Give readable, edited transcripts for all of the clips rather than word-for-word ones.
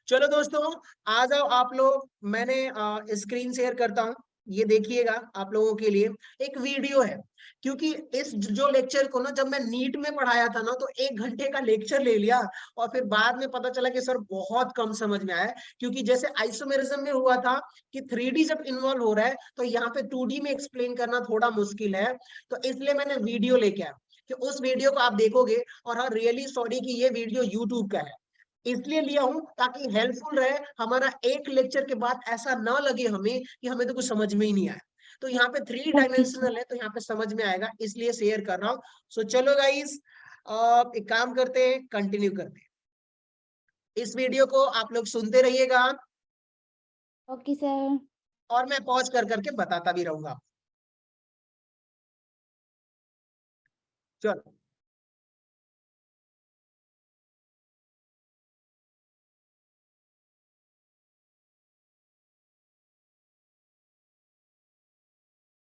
चलो दोस्तों, आ जाओ आप लोग। मैंने स्क्रीन शेयर करता हूँ, ये देखिएगा। आप लोगों के लिए एक वीडियो है, क्योंकि इस जो लेक्चर को ना जब मैं नीट में पढ़ाया था ना तो 1 घंटे का लेक्चर ले लिया और फिर बाद में पता चला कि सर बहुत कम समझ में आया। क्योंकि जैसे आइसोमेरिज्म में हुआ था कि 3D जब इन्वॉल्व हो रहा है तो यहाँ पे 2D में एक्सप्लेन करना थोड़ा मुश्किल है, तो इसलिए मैंने वीडियो लेके आया कि उस वीडियो को आप देखोगे। और हाँ, रियली सॉरी कि ये वीडियो यूट्यूब का है, इसलिए लिया हूं ताकि हेल्पफुल रहे। हमारा एक लेक्चर के बाद ऐसा ना लगे हमें कि हमें तो कुछ समझ में ही नहीं आया। तो यहाँ पे 3 डायमेंशनल है तो यहाँ पे समझ में आएगा, इसलिए शेयर कर रहा हूँ। सो चलो गाइस, एक काम करते हैं, कंटिन्यू करते हैं। इस वीडियो को आप लोग सुनते रहिएगा ओके सर। और मैं पॉज कर करके बताता भी रहूंगा। चलो,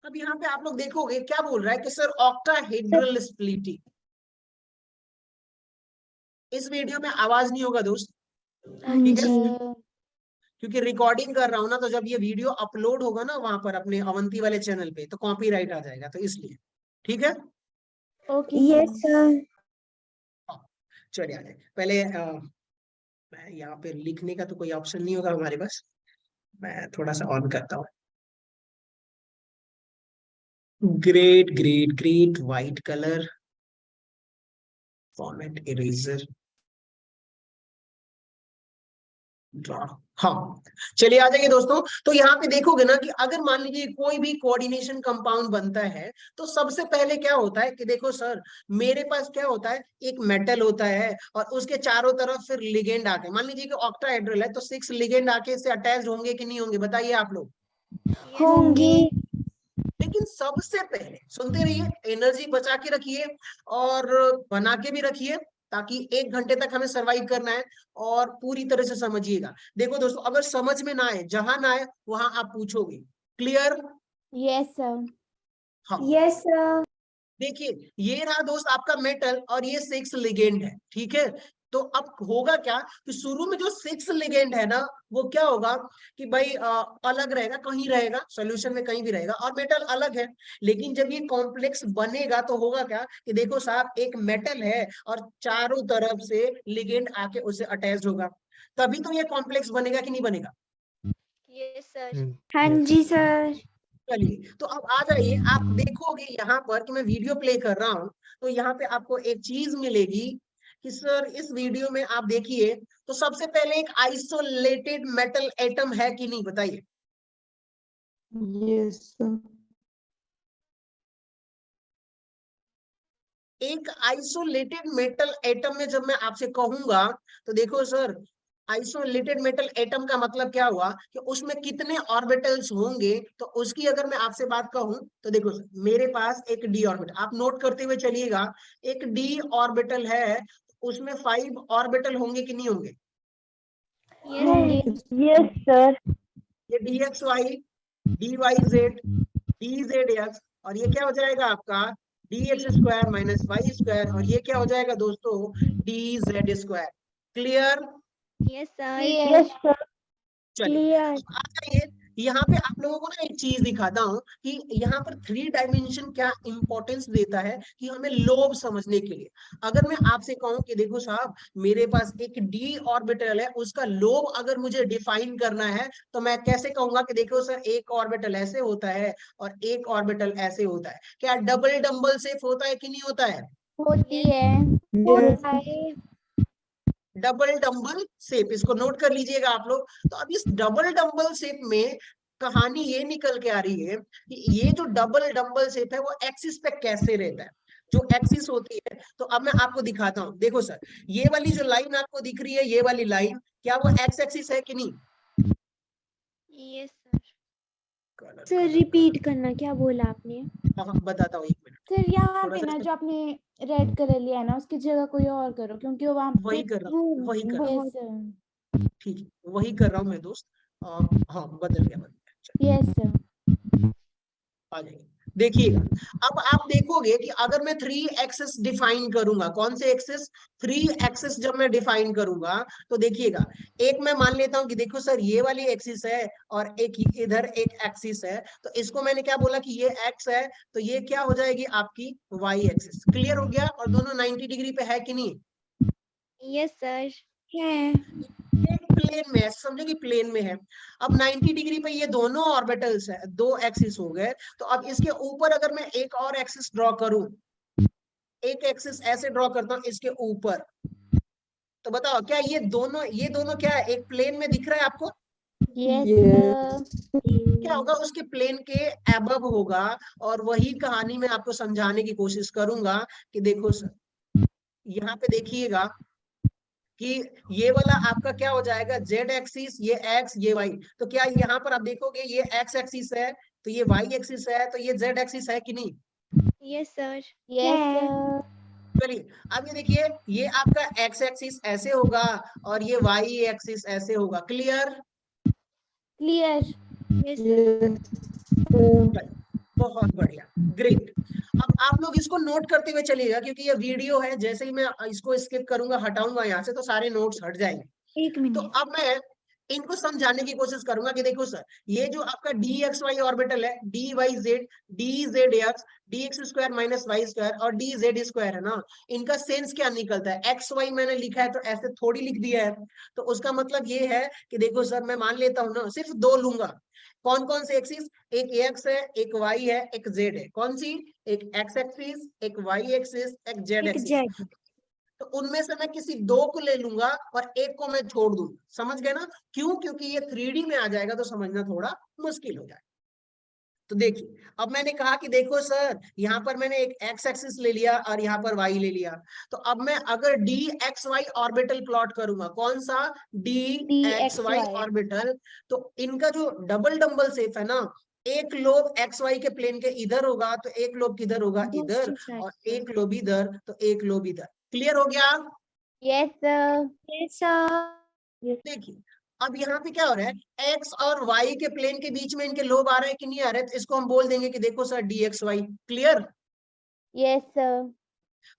अब यहाँ पे आप लोग देखोगे क्या बोल रहा है कि सर ऑक्टाहेड्रल स्प्लिटिंग। इस वीडियो में आवाज नहीं होगा दोस्त, ठीक है, क्योंकि रिकॉर्डिंग कर रहा हूं ना। तो जब ये वीडियो अपलोड होगा ना वहां पर अपने अवंती वाले चैनल पे तो कॉपीराइट आ जाएगा, तो इसलिए। ठीक है, ओके यस सर। चलिए आगे। पहले मैं यहाँ पे लिखने का तो कोई ऑप्शन नहीं होगा हमारे पास, मैं थोड़ा सा ऑन करता हूँ। Great great great, white colour, format eraser, draw. हाँ, चलिए आ जाइए दोस्तों। तो यहाँ पे देखोगे ना कि अगर मान लीजिए कोई भी कोऑर्डिनेशन कंपाउंड बनता है तो सबसे पहले क्या होता है कि देखो सर, मेरे पास क्या होता है, एक मेटल होता है और उसके चारों तरफ फिर लिगेंड आके, मान लीजिए कि ऑक्टाहेड्रल है तो 6 लिगेंड आके इससे अटैच होंगे कि नहीं होंगे, बताइए आप लोग। होंगे। लेकिन सबसे पहले सुनते रहिए, एनर्जी बचा के रखिए और बना के भी रखिए, ताकि 1 घंटे तक हमें सरवाइव करना है। और पूरी तरह से समझिएगा। देखो दोस्तों, अगर समझ में ना आए, जहां ना आए वहां आप पूछोगे। क्लियर? Yes sir. हाँ, यस सर। देखिए ये रहा दोस्त आपका मेटल और ये 6 लिगेंड है, ठीक है। तो अब होगा क्या कि शुरू में जो 6 लिगेंड है ना, वो क्या होगा कि भाई अलग रहेगा, कहीं रहेगा सॉल्यूशन में, कहीं भी रहेगा, और मेटल अलग है। लेकिन जब ये कॉम्प्लेक्स बनेगा तो होगा क्या कि देखो साहब, एक मेटल है और चारों तरफ से लिगेंड आके उससे अटैच होगा, तभी तो ये कॉम्प्लेक्स बनेगा कि नहीं बनेगा। Yes sir. हाँ जी सर। चलिए, तो अब आ जाइए, आप देखोगे यहाँ पर कि मैं वीडियो प्ले कर रहा हूँ तो यहाँ पे आपको एक चीज मिलेगी कि सर इस वीडियो में आप देखिए तो सबसे पहले एक आइसोलेटेड मेटल एटम है कि नहीं, बताइए। Yes sir. एक आइसोलेटेड मेटल एटम में जब मैं आपसे कहूंगा तो देखो सर, आइसोलेटेड मेटल एटम का मतलब क्या हुआ कि उसमें कितने ऑर्बिटल्स होंगे। तो उसकी अगर मैं आपसे बात कहूं तो देखो सर, मेरे पास एक डी ऑर्बिटल, आप नोट करते हुए चलिएगा, एक डी ऑर्बिटल है, उसमें 5 ऑर्बिटल होंगे कि नहीं होंगे। Yes sir. ये d x y, D y z, D z x, और ये क्या हो जाएगा आपका d x square minus y square, और ये क्या हो जाएगा दोस्तों d z square. Clear? Yes sir. Yes sir. चलिए, क्लियर। अब आ जाइए, यहाँ पे आप लोगों को ना एक चीज दिखाता हूँ कि यहाँ पर 3 डायमेंशन क्या इंपॉर्टेंस देता है कि हमें लोब समझने के लिए। अगर मैं आपसे कहूँ कि देखो साहब, मेरे पास एक डी ऑर्बिटल है, उसका लोब अगर मुझे डिफाइन करना है तो मैं कैसे कहूंगा कि देखो सर, एक ऑर्बिटल ऐसे होता है और एक ऑर्बिटल ऐसे होता है। क्या डबल डम्बल शेप होता है कि नहीं होता है? होती है। होता है। डबल डंबल शेप, इसको नोट कर लीजिएगा आप लोग। तो अब इस डबल डंबल शेप में कहानी ये निकल के आ रही है कि ये जो डबल डंबल शेप है वो एक्सिस पे कैसे रहता है, जो एक्सिस होती है। तो अब मैं आपको दिखाता हूं, देखो सर, ये वाली जो लाइन आपको दिख रही है, ये वाली लाइन, क्या वो एक्स एक्सिस है कि नहीं? Yes sir. Colour sir colour repeat colour, करना, क्या बोला आपने? हाँ बताता हूँ, 1 मिनट। सर यहाँ थोड़ा पे ना सा जो आपने रेड कलर लिया है ना, उसकी जगह कोई और करो, क्योंकि वो वहाँ पे वही कर रहा वो हूँ, वही कर रहा हूँ, यस सर। ठीक है वही कर रहा हूँ मैं दोस्त। हाँ, बदल गया, बदल गया। चलिए, यस सर। आ जाइए। देखिएगा, अब आप देखोगे कि अगर मैं 3 एक्सेस डिफाइन करूंगा, कौन से एक्सेस, 3 एक्सेस जब मैं डिफाइन करूंगा, तो देखिएगा, एक मैं मान लेता हूं कि देखो सर ये वाली एक्सिस है और एक इधर एक एक्सिस है, तो इसको मैंने क्या बोला कि ये एक्स है, तो ये क्या हो जाएगी आपकी वाई एक्सिस। क्लियर हो गया? और दोनों 90 डिग्री पे है कि नहीं? Yes sir. है। एक प्लेन में है, समझो कि प्लेन में है। अब 90 डिग्री पे ये दोनों ऑर्बिटल्स है, दो एक्सिस हो गए। तो अब इसके ऊपर अगर मैं एक और एक्सिस ड्रॉ करूं, एक एक्सिस ऐसे ड्रॉ करता हूं इसके ऊपर, तो बताओ क्या ये दोनों क्या है, एक प्लेन में दिख रहा है आपको? यस क्या होगा, उसके प्लेन के एबव होगा। और वही कहानी मैं आपको समझाने की कोशिश करूंगा कि देखो सर, यहाँ पे देखिएगा कि ये वाला आपका क्या हो जाएगा, जेड एक्सिस, ये एक्स ये वाई। तो क्या यहाँ पर आप देखोगे ये एक्स एक्सिस है, तो ये वाई एक्सिस है, तो ये जेड एक्सिस है कि नहीं? Yes sir. यस चलिए, अब ये देखिए, ये आपका एक्स एक्सिस ऐसे होगा और ये वाई एक्सिस ऐसे होगा। क्लियर? क्लियर। Yes sir. बहुत बढ़िया, ग्रेट। अब आप लोग इसको नोट करते हुए चलिएगा, क्योंकि ये वीडियो है, जैसे ही मैं इसको स्किप करूंगा, हटाऊंगा यहाँ से, तो सारे नोट्स हट जाएंगे। एक तो मिनट। अब मैं इनको समझाने की कोशिश करूंगा कि देखो सर, ये जो आपका डी एक्स वाई ऑर्बिटल है, d y z, D z x, D x square minus y square और डी जेड स्क्वायर है ना, इनका सेंस क्या निकलता है? एक्स वाई मैंने लिखा है तो ऐसे थोड़ी लिख दिया है। तो उसका मतलब ये है कि देखो सर, मैं मान लेता हूं ना, सिर्फ दो लूंगा। कौन कौन से एक्सिस? एक एक्स है, एक वाई है, एक जेड है। कौन सी? एक एक्स एक्सिस, एक वाई एक्सिस, एक जेड एक एक्सिस। जेड। तो उनमें से मैं किसी दो को ले लूंगा और एक को मैं छोड़ दूंगा। समझ गए ना? क्यों? क्योंकि ये 3D में आ जाएगा तो समझना थोड़ा मुश्किल हो जाएगा। तो देखिए, अब मैंने कहा कि देखो सर, यहाँ पर मैंने एक एक्स एक्सिस ले लिया और यहाँ पर वाई ले लिया। तो अब मैं अगर d x y orbital plot करूंगा, कौन सा? D d x x y y. Orbital. तो इनका जो डबल डम्बल शेप है ना, एक लोब एक्स वाई के प्लेन के इधर होगा, तो एक लोब किधर होगा? इधर। दूसरी साइड और पर। एक लोब इधर, तो एक लोब इधर। क्लियर हो गया? Yes yes sir. देखिए, अब यहाँ पे क्या हो रहा है, एक्स और वाई के प्लेन के बीच में इनके लोब आ रहे हैं कि नहीं आ रहे? तो इसको हम बोल देंगे कि देखो sir, d x y. Clear? Yes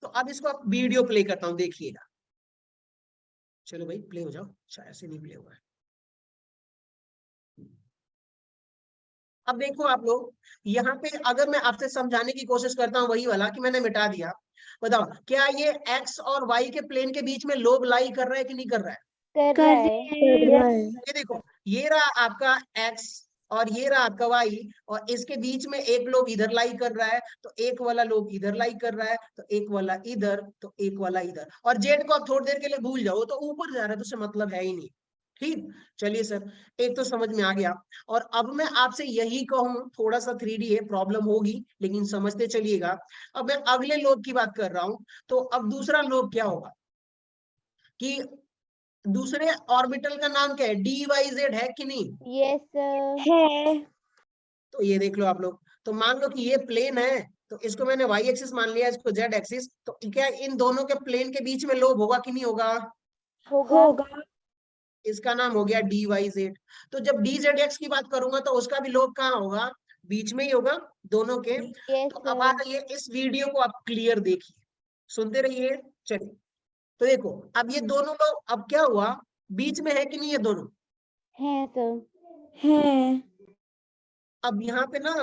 तो अब इसको आप वीडियो प्ले करता हूं, देखिएगा। चलो भाई, प्ले हो जाओ। अच्छा, ऐसे नहीं प्ले हुआ है। अब देखो आप लोग, यहाँ पे अगर मैं आपसे समझाने की कोशिश करता हूँ, वही वाला कि मैंने मिटा दिया। बताओ, क्या ये एक्स और वाई के प्लेन के बीच में लोब लाई कर रहा है कि नहीं कर रहा है? कर कर रहा है। रहे हैं। ये देखो, ये रहा आपका एक्स और ये रहा आपका वाई, और इसके बीच में एक लोब इधर लाई कर रहा है, तो एक वाला लोब इधर लाई कर रहा है, तो एक वाला इधर, तो एक वाला इधर। और जेड को आप थोड़ी देर के लिए भूल जाओ, तो ऊपर जा रहा है, तो उससे मतलब है ही नहीं। ठीक, चलिए सर, एक तो समझ में आ गया। और अब मैं आपसे यही कहूं, थोड़ा सा 3D है, प्रॉब्लम होगी, लेकिन समझते चलिएगा। अब मैं अगले लोब की बात कर रहा हूं। तो अब दूसरा लोब क्या होगा कि दूसरे ऑर्बिटल का नाम क्या है? डी वाई जेड है कि नहीं? यस है। तो ये देख लो आप लोग, तो मान लो कि ये प्लेन है, तो इसको मैंने वाई एक्सिस मान लिया, इसको जेड एक्सिस। तो क्या इन दोनों के प्लेन के बीच में लोब होगा कि नहीं होगा? होगा। होगा। इसका नाम हो गया डी वाई जेड। तो जब डी जेड एक्स की बात करूंगा, तो उसका भी लोब कहाँ होगा? बीच में ही होगा, दोनों के। तो अब आ यस रही है, इस वीडियो को आप क्लियर देखिए, सुनते रहिए। चलिए, तो देखो, अब ये दोनों लोग, अब क्या हुआ, बीच में है कि नहीं ये दोनों? है सर। है। अब यहाँ पे ना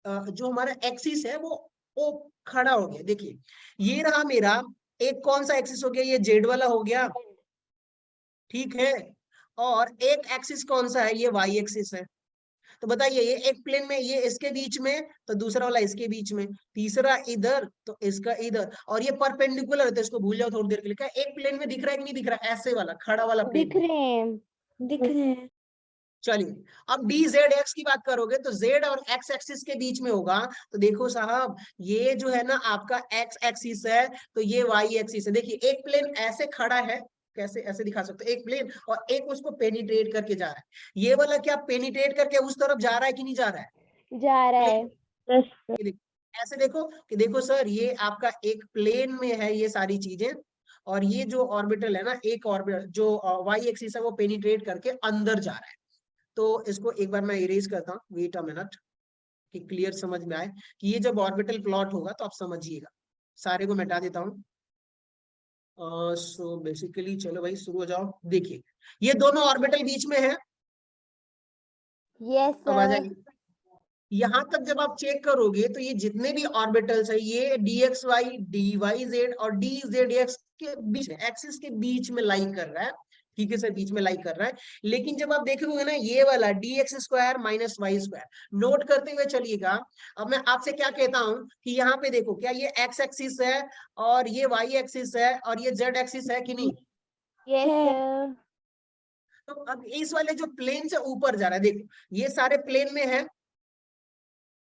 जो हमारा एक्सिस है वो खड़ा हो गया। देखिए, ये रहा मेरा एक, कौन सा एक्सिस हो गया? ये जेड वाला हो गया, ठीक है। और एक एक्सिस कौन सा है? ये वाई एक्सिस है। तो बताइए, ये एक प्लेन में, ये इसके बीच में, तो दूसरा वाला इसके बीच में, तीसरा इधर, तो इसका इधर। और ये परपेंडिकुलर है, तो इसको भूल जाओ थोड़ी देर के लिए। क्या एक प्लेन में दिख रहा है कि नहीं दिख रहा है? ऐसे वाला खड़ा वाला प्लेन दिख में। रहे हैं। दिख रहे हैं। चलिए, अब डी जेड एक्स की बात करोगे, तो जेड और एक्स एक्सिस के बीच में होगा। तो देखो साहब, ये जो है ना आपका एक्स एक्सिस है, तो ये वाई एक्सिस है। देखिए, एक प्लेन ऐसे खड़ा है, कैसे ऐसे दिखा सकते हो, एक प्लेन, और एक उसको पेनिट्रेट करके जा रहा है। ये वाला क्या पेनिट्रेट करके उस तरफ जा रहा है कि नहीं जा रहा है? जा रहा है। यस। ये देखो, ऐसे देखो कि देखो सर, ये आपका एक प्लेन में है ये सारी चीजें। और ये जो ऑर्बिटल है ना, एक ऑर्बिटल जो वाई एक्सिस है, वो पेनिट्रेट करके अंदर जा रहा है। तो इसको एक बार मैं इरेज करता हूँ, वेट अ मिनट, कि क्लियर समझ में आए कि ये जब ऑर्बिटल प्लॉट होगा तो आप समझिएगा। सारे को मिटा देता हूँ। सो बेसिकली चलो भाई शुरू हो जाओ। देखिए ये दोनों ऑर्बिटल बीच में है। यस अब आ सर। जाइए यहाँ तक जब आप चेक करोगे तो ये जितने भी ऑर्बिटल्स है ये dxy dyz और dzx के बीच में, एक्सिस के बीच में लाई कर रहा है। ठीक है सर, बीच में लाई कर रहा है। लेकिन जब आप देखोगे ना ये वाला dx square minus y square, note करते हुए चलिएगा। अब मैं आपसे क्या कहता हूं कि यहाँ पे देखो, क्या ये x एक्सिस है और ये y एक्सिस है और ये z एक्सिस है कि नहीं? यस है। सर। तो अब इस वाले जो प्लेन से ऊपर जा रहा है, देखो ये सारे प्लेन में है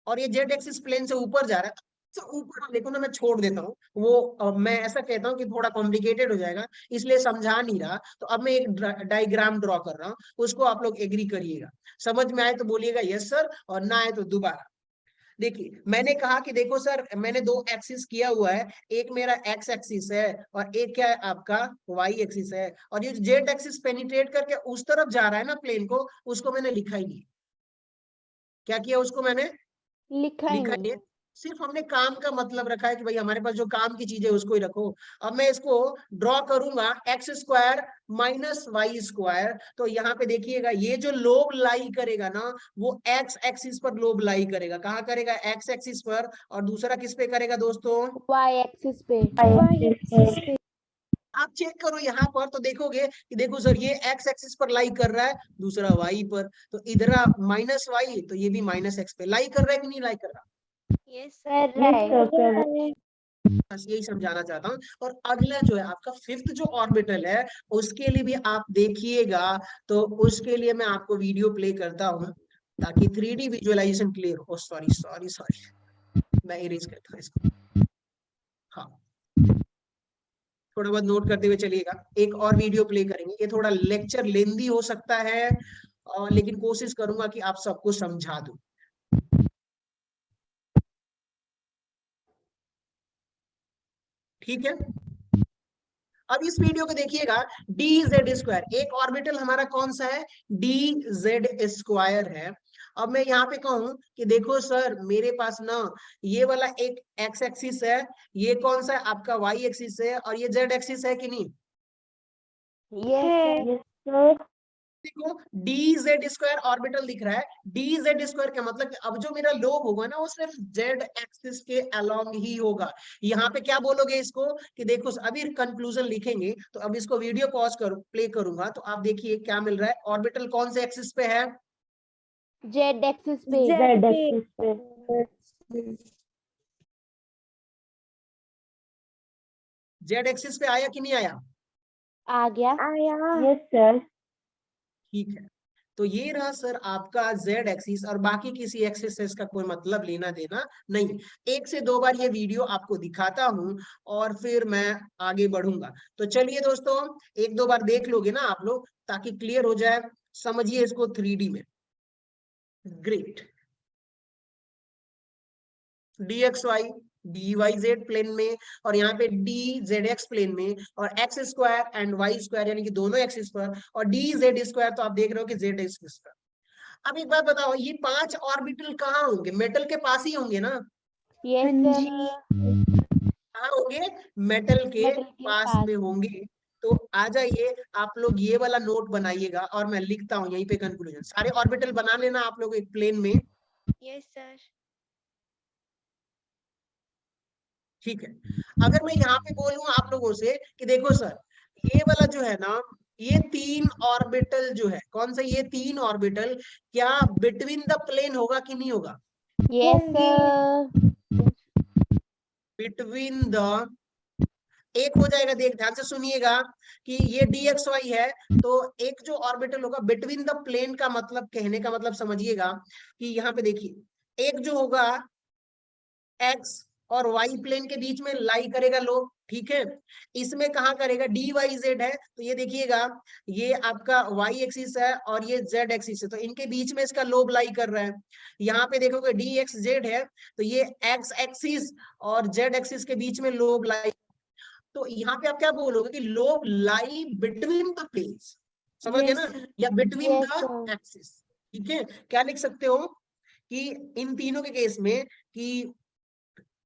और ये जेड एक्सिस प्लेन से ऊपर जा रहा है। तो ऊपर देखो ना, मैं छोड़ देता हूँ वो, मैं ऐसा कहता हूँ कि थोड़ा कॉम्प्लिकेटेड हो जाएगा इसलिए समझा नहीं रहा। तो अब मैं एक डायग्राम ड्रॉ कर रहा हूँ, उसको आप लोग एग्री करिएगा। समझ में आए तो बोलिएगा यस सर, और ना आए तो दोबारा। देखिए मैंने कहा कि देखो सर, मैंने दो एक्सिस किया हुआ है, एक मेरा एक्स एक्सिस है और एक क्या है आपका वाई एक्सिस है, और ये जेड एक्सिस पेनिट्रेट करके उस तरफ जा रहा है ना प्लेन को, उसको मैंने लिखा ही नहीं। क्या किया उसको मैंने लिखा ही लिखा नहीं। है, सिर्फ हमने काम का मतलब रखा है कि भाई हमारे पास जो काम की चीज है उसको ही रखो। अब मैं इसको ड्रॉ करूंगा x square minus y square. तो यहाँ पे देखिएगा ये जो लोब लाई करेगा ना वो एक्स एक्सिस पर लोब लाई करेगा। कहाँ करेगा? एक्स एक्सिस पर। और दूसरा किस पे करेगा दोस्तों? वाई एक्सिस पे। वाई एक्सिस पे। आप चेक करो यहाँ पर तो देखोगे कि देखो सर ये एक्स एक्सिस पर लाई कर रहा है, दूसरा वाई पर। तो इधर माइनस वाई, तो ये भी माइनस एक्स पे लाई कर रहा है कि नहीं लाई कर रहा? यस कर सर। रहा है। बस यही समझाना चाहता हूँ। और अगला जो है आपका फिफ्थ जो ऑर्बिटल है, उसके लिए भी आप देखिएगा। तो उसके लिए मैं आपको वीडियो प्ले करता हूँ ताकि 3D विजुअलाइजेशन क्लियर हो। सॉरी सॉरी सॉरी, मैं इरेज करता हूँ इसको। हाँ, थोड़ा बहुत नोट करते हुए चलिएगा। एक और वीडियो प्ले करेंगे, ये थोड़ा लेक्चर लेंदी हो सकता है, लेकिन कोशिश करूंगा कि आप सबको समझा दूं। ठीक है, अब इस वीडियो को देखिएगा। डी जेड स्क्वायर, एक ऑर्बिटल हमारा कौन सा है? डी जेड स्क्वायर है। अब मैं यहाँ पे कहूं कि देखो सर मेरे पास ना ये वाला एक एक्स एक्सिस है, ये कौन सा है आपका वाई एक्सिस है, और ये जेड एक्सिस है कि नहीं? Yes sir. देखो डी जेड स्क्वायर ऑर्बिटल दिख रहा है। डी जेड स्क्वायर का मतलब अब जो मेरा लोब होगा ना वो सिर्फ जेड एक्सिस के अलोंग ही होगा। यहाँ पे क्या बोलोगे इसको कि देखो अभी कंक्लूजन लिखेंगे। तो अब इसको वीडियो पॉज कर प्ले करूंगा तो आप देखिए क्या मिल रहा है। ऑर्बिटल कौन से एक्सिस पे है? जेड एक्सिस पे। जेड एक्सिस पे। जेड एक्सिस पे आया कि नहीं आया? आ गया। आया। Yes sir. ठीक है, तो ये रहा सर आपका जेड एक्सिस, और बाकी किसी एक्सिस से इसका कोई मतलब लेना देना नहीं। एक से दो बार ये वीडियो आपको दिखाता हूं और फिर मैं आगे बढ़ूंगा। तो चलिए दोस्तों, एक दो बार देख लोगे ना आप लोग ताकि क्लियर हो जाए। समझिए इसको 3D में। ग्रेट। dxy dyz प्लेन में, और यहाँ पे dzx प्लेन में, और x square and y square यानी कि दोनों एक्सिस पर, और dz स्क्वायर तो आप देख रहे हो कि z एक्सिस पर। अब एक बात बताओ, ये 5 ऑर्बिटल कहाँ होंगे? मेटल के पास ही होंगे ना? यस हाँ सर। जी। कहाँ होंगे? मेटल के मेटल के पास पास। में होंगे। तो आ जाइए आप लोग ये वाला नोट बनाइएगा, और मैं लिखता हूँ यहीं पे कंक्लूजन। सारे ऑर्बिटल बना लेना आप लोग एक प्लेन में। Yes sir. ठीक है, अगर मैं यहाँ पे बोलूँ आप लोगों से कि देखो सर ये वाला जो है ना, ये 3 ऑर्बिटल जो है, कौन सा? ये 3 ऑर्बिटल क्या बिटवीन द प्लेन होगा कि नहीं होगा? Yes sir. बिटवीन द, एक हो जाएगा। देख ध्यान से सुनिएगा कि ये dxy है, तो एक जो ऑर्बिटल होगा बिटवीन द प्लेन का मतलब, कहने का मतलब समझिएगा कि यहाँ पे देखिए एक जो होगा एक्स और वाई प्लेन के बीच में लाई करेगा लोब। ठीक है, इसमें कहाँ करेगा? डी वाई जेड है, तो ये देखिएगा ये आपका वाई एक्सिस है और ये जेड एक्सिस है, तो इनके बीच में इसका लोब लाई कर रहा है। यहाँ पे देखोगे डी एक्स जेड है, तो ये एक्स एक्सिस और जेड एक्सिस के बीच में लोब लाई। तो यहाँ पे आप क्या बोलोगे कि lobe lie between the planes. समझ गए ना? या between yes the sir. Axis. ठीक है, क्या लिख सकते हो कि इन तीनों के केस में कि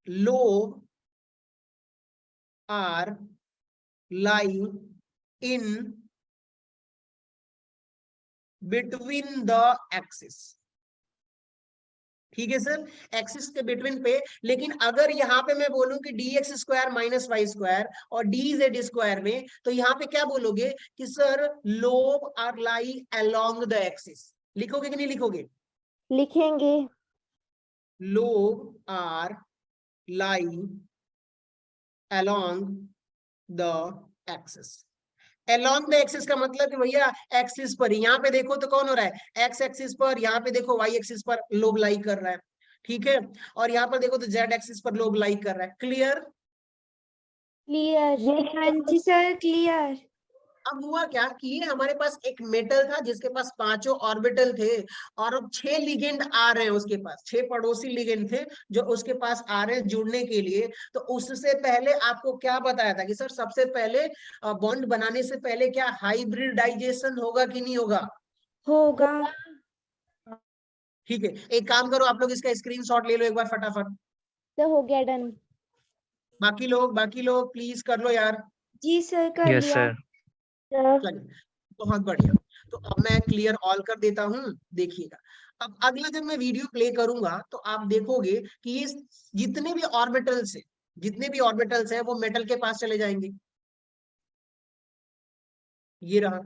lobe are lying in between the axis, ठीक है सर, एक्सिस के बिटवीन पे। लेकिन अगर यहाँ पे मैं बोलूं कि dx square minus y square और dz स्क्वायर में, तो यहाँ पे क्या बोलोगे कि sir lobe are lie along the axis, लिखोगे कि नहीं लिखोगे? लिखेंगे। Lobe are lie along the axis. along the axis का मतलब कि भैया एक्सिस पर, यहाँ पे देखो तो कौन हो रहा है, एक्स एक्सिस पर, यहाँ पे देखो वाई एक्सिस पर लोब लाई कर रहा है, ठीक है, और यहाँ पर देखो तो जेड एक्सिस पर लोब लाई कर रहा है। क्लियर? क्लियर। हाँ जी सर, क्लियर। अब हुआ क्या कि ये हमारे पास एक मेटल था जिसके पास पांचों ऑर्बिटल थे, और अब 6 लिगेंड आ रहे हैं उसके पास, 6 पड़ोसी लिगेंड थे जो उसके पास आ रहे हैं जुड़ने के लिए। तो उससे पहले आपको क्या बताया था कि सर सबसे पहले बॉन्ड बनाने से पहले क्या हाइब्रिडाइजेशन होगा कि नहीं होगा? होगा। ठीक है, एक काम करो आप लोग इसका स्क्रीनशॉट ले लो एक बार फटाफट। तो हो गया डन। बाकी लोग प्लीज कर लो यार। जी सर, कर यस लिया। सर। चलिए, बहुत बढ़िया। तो अब मैं क्लियर ऑल कर देता हूं, देखिएगा। अब अगला जब मैं वीडियो प्ले करूंगा तो आप देखोगे कि ये जितने भी ऑर्बिटल्स है, जितने भी ऑर्बिटल्स हैं वो मेटल के पास चले जाएंगे। ये रहा,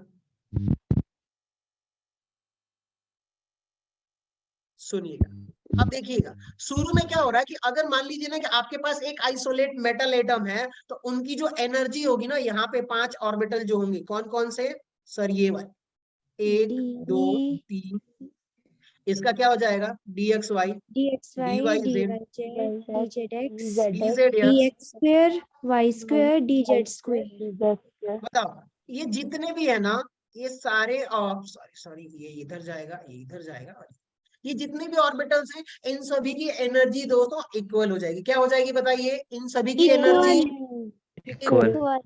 सुनिएगा। अब देखिएगा शुरू में क्या हो रहा है कि अगर मान लीजिए ना कि आपके पास एक आइसोलेट मेटल एटम है, तो उनकी जो एनर्जी होगी ना, यहाँ पे 5 ऑर्बिटल जो होंगे, कौन कौन से सर? ये वाले 1 2 3, इसका क्या हो जाएगा? dxy, dxy, dyz, dyz, dzdx, dz dx square, y square, dz square. बताओ, ये जितने भी है ना, ये सारे सॉरी सॉरी, ये इधर जाएगा, ये इधर जाएगा, ये जितने भी ऑर्बिटल्स हैं इन सभी की एनर्जी दोस्तों इक्वल हो जाएगी। क्या हो जाएगी बताइए? इन सभी की एनर्जी इक्वल। इक्वल।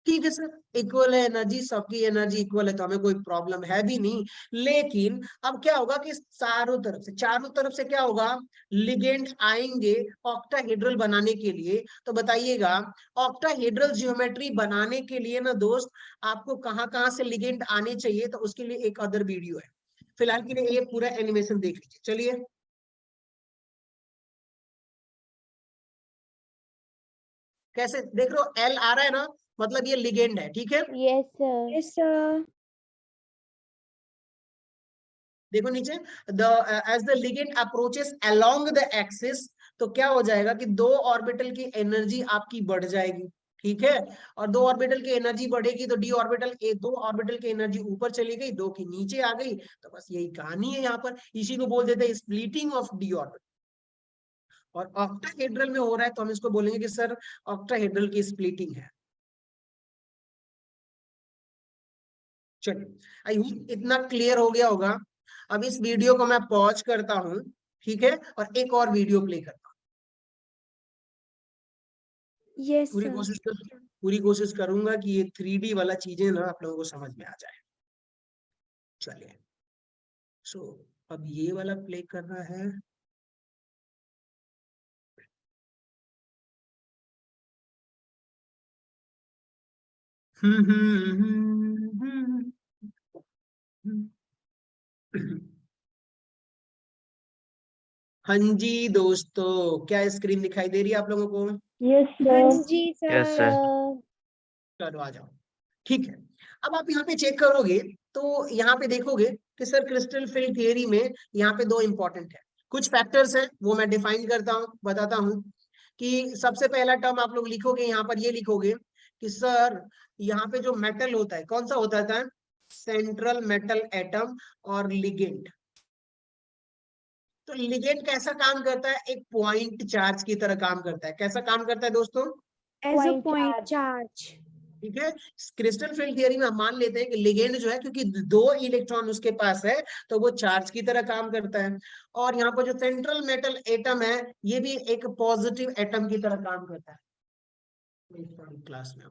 ठीक है सर, इक्वल है एनर्जी, सबकी एनर्जी इक्वल है, तो हमें कोई प्रॉब्लम है भी नहीं। लेकिन अब क्या होगा कि चारों तरफ से क्या होगा, लिगेंड आएंगे ऑक्टाहेड्रल बनाने के लिए। तो बताइएगा, ऑक्टाहेड्रल ज्योमेट्री बनाने के लिए ना दोस्त, आपको कहाँ कहाँ से लिगेंड आने चाहिए, तो उसके लिए एक अदर वीडियो है। फिलहाल के लिए ये पूरा एनिमेशन देख लीजिए। चलिए, कैसे देख रहे हो? एल आ रहा है ना, मतलब ये लिगेंड है, ठीक है। Yes sir. Yes sir. देखो नीचे, the as the ligand approaches along the axis, तो क्या हो जाएगा कि दो ऑर्बिटल की एनर्जी आपकी बढ़ जाएगी, ठीक है। और दो ऑर्बिटल की एनर्जी बढ़ेगी तो दो ऑर्बिटल की एनर्जी ऊपर चली गई, दो की नीचे आ गई। तो बस यही कहानी है यहाँ पर, इसी को बोल देते हैं स्प्लिटिंग ऑफ डी ऑर्बिटल। और ऑक्टाहेड्रल में हो रहा है तो हम इसको बोलेंगे कि सर ऑक्टाहेड्रल की स्प्लिटिंग है। चलिए, आई होप इतना क्लियर हो गया होगा। अब इस वीडियो को मैं पॉज करता हूं, ठीक है, और एक और वीडियो प्ले करता हूं। यस पूरी सर। कोशिश करूंगा कि ये 3D वाला चीजें ना आप लोगों को समझ में आ जाए। चलिए, सो अब ये वाला प्ले करना है। हाँ जी दोस्तों, क्या स्क्रीन दिखाई दे रही है आप लोगों को? यस हाँ सर। जी यस सर। सर। चलो आ जाओ, ठीक है। अब आप यहाँ पे चेक करोगे तो यहाँ पे देखोगे कि सर क्रिस्टल फील्ड थियरी में यहाँ पे दो इंपॉर्टेंट है, कुछ फैक्टर्स हैं, वो मैं डिफाइन करता हूँ, बताता हूँ। कि सबसे पहला टर्म आप लोग लिखोगे, यहाँ पर ये लिखोगे कि सर यहाँ पे जो मेटल होता है, कौन सा होता था? सेंट्रल मेटल एटम और लिगेंड। तो लिगेंड कैसा काम करता है? एक पॉइंट चार्ज की तरह काम करता है। कैसा काम करता है दोस्तों? As a Point point charge. ठीक है, क्रिस्टल फील्ड थियरी में हम मान लेते हैं कि लिगेंड जो है, क्योंकि दो इलेक्ट्रॉन उसके पास है, तो वो चार्ज की तरह काम करता है। और यहाँ पर जो सेंट्रल मेटल एटम है, ये भी एक पॉजिटिव एटम की तरह काम करता है। क्लास में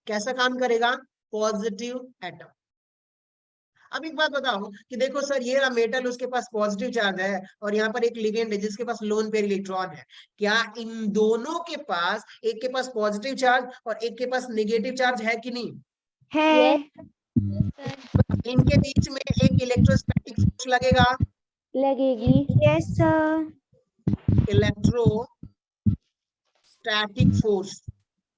कैसा काम करेगा? Positive atom. अब एक बात बताओ कि देखो सर ये रहा मेटल, उसके पास पॉजिटिव चार्ज है और यहाँ पर एक लिगेंड है जिसके पास लोन पेयर इलेक्ट्रॉन है। क्या इन दोनों के पास, एक के पास पॉजिटिव चार्ज और एक के पास नेगेटिव चार्ज है कि नहीं? है। इनके बीच में एक इलेक्ट्रोस्टैटिक फोर्स लगेगा। लगेगी। Yes sir. Electrostatic force,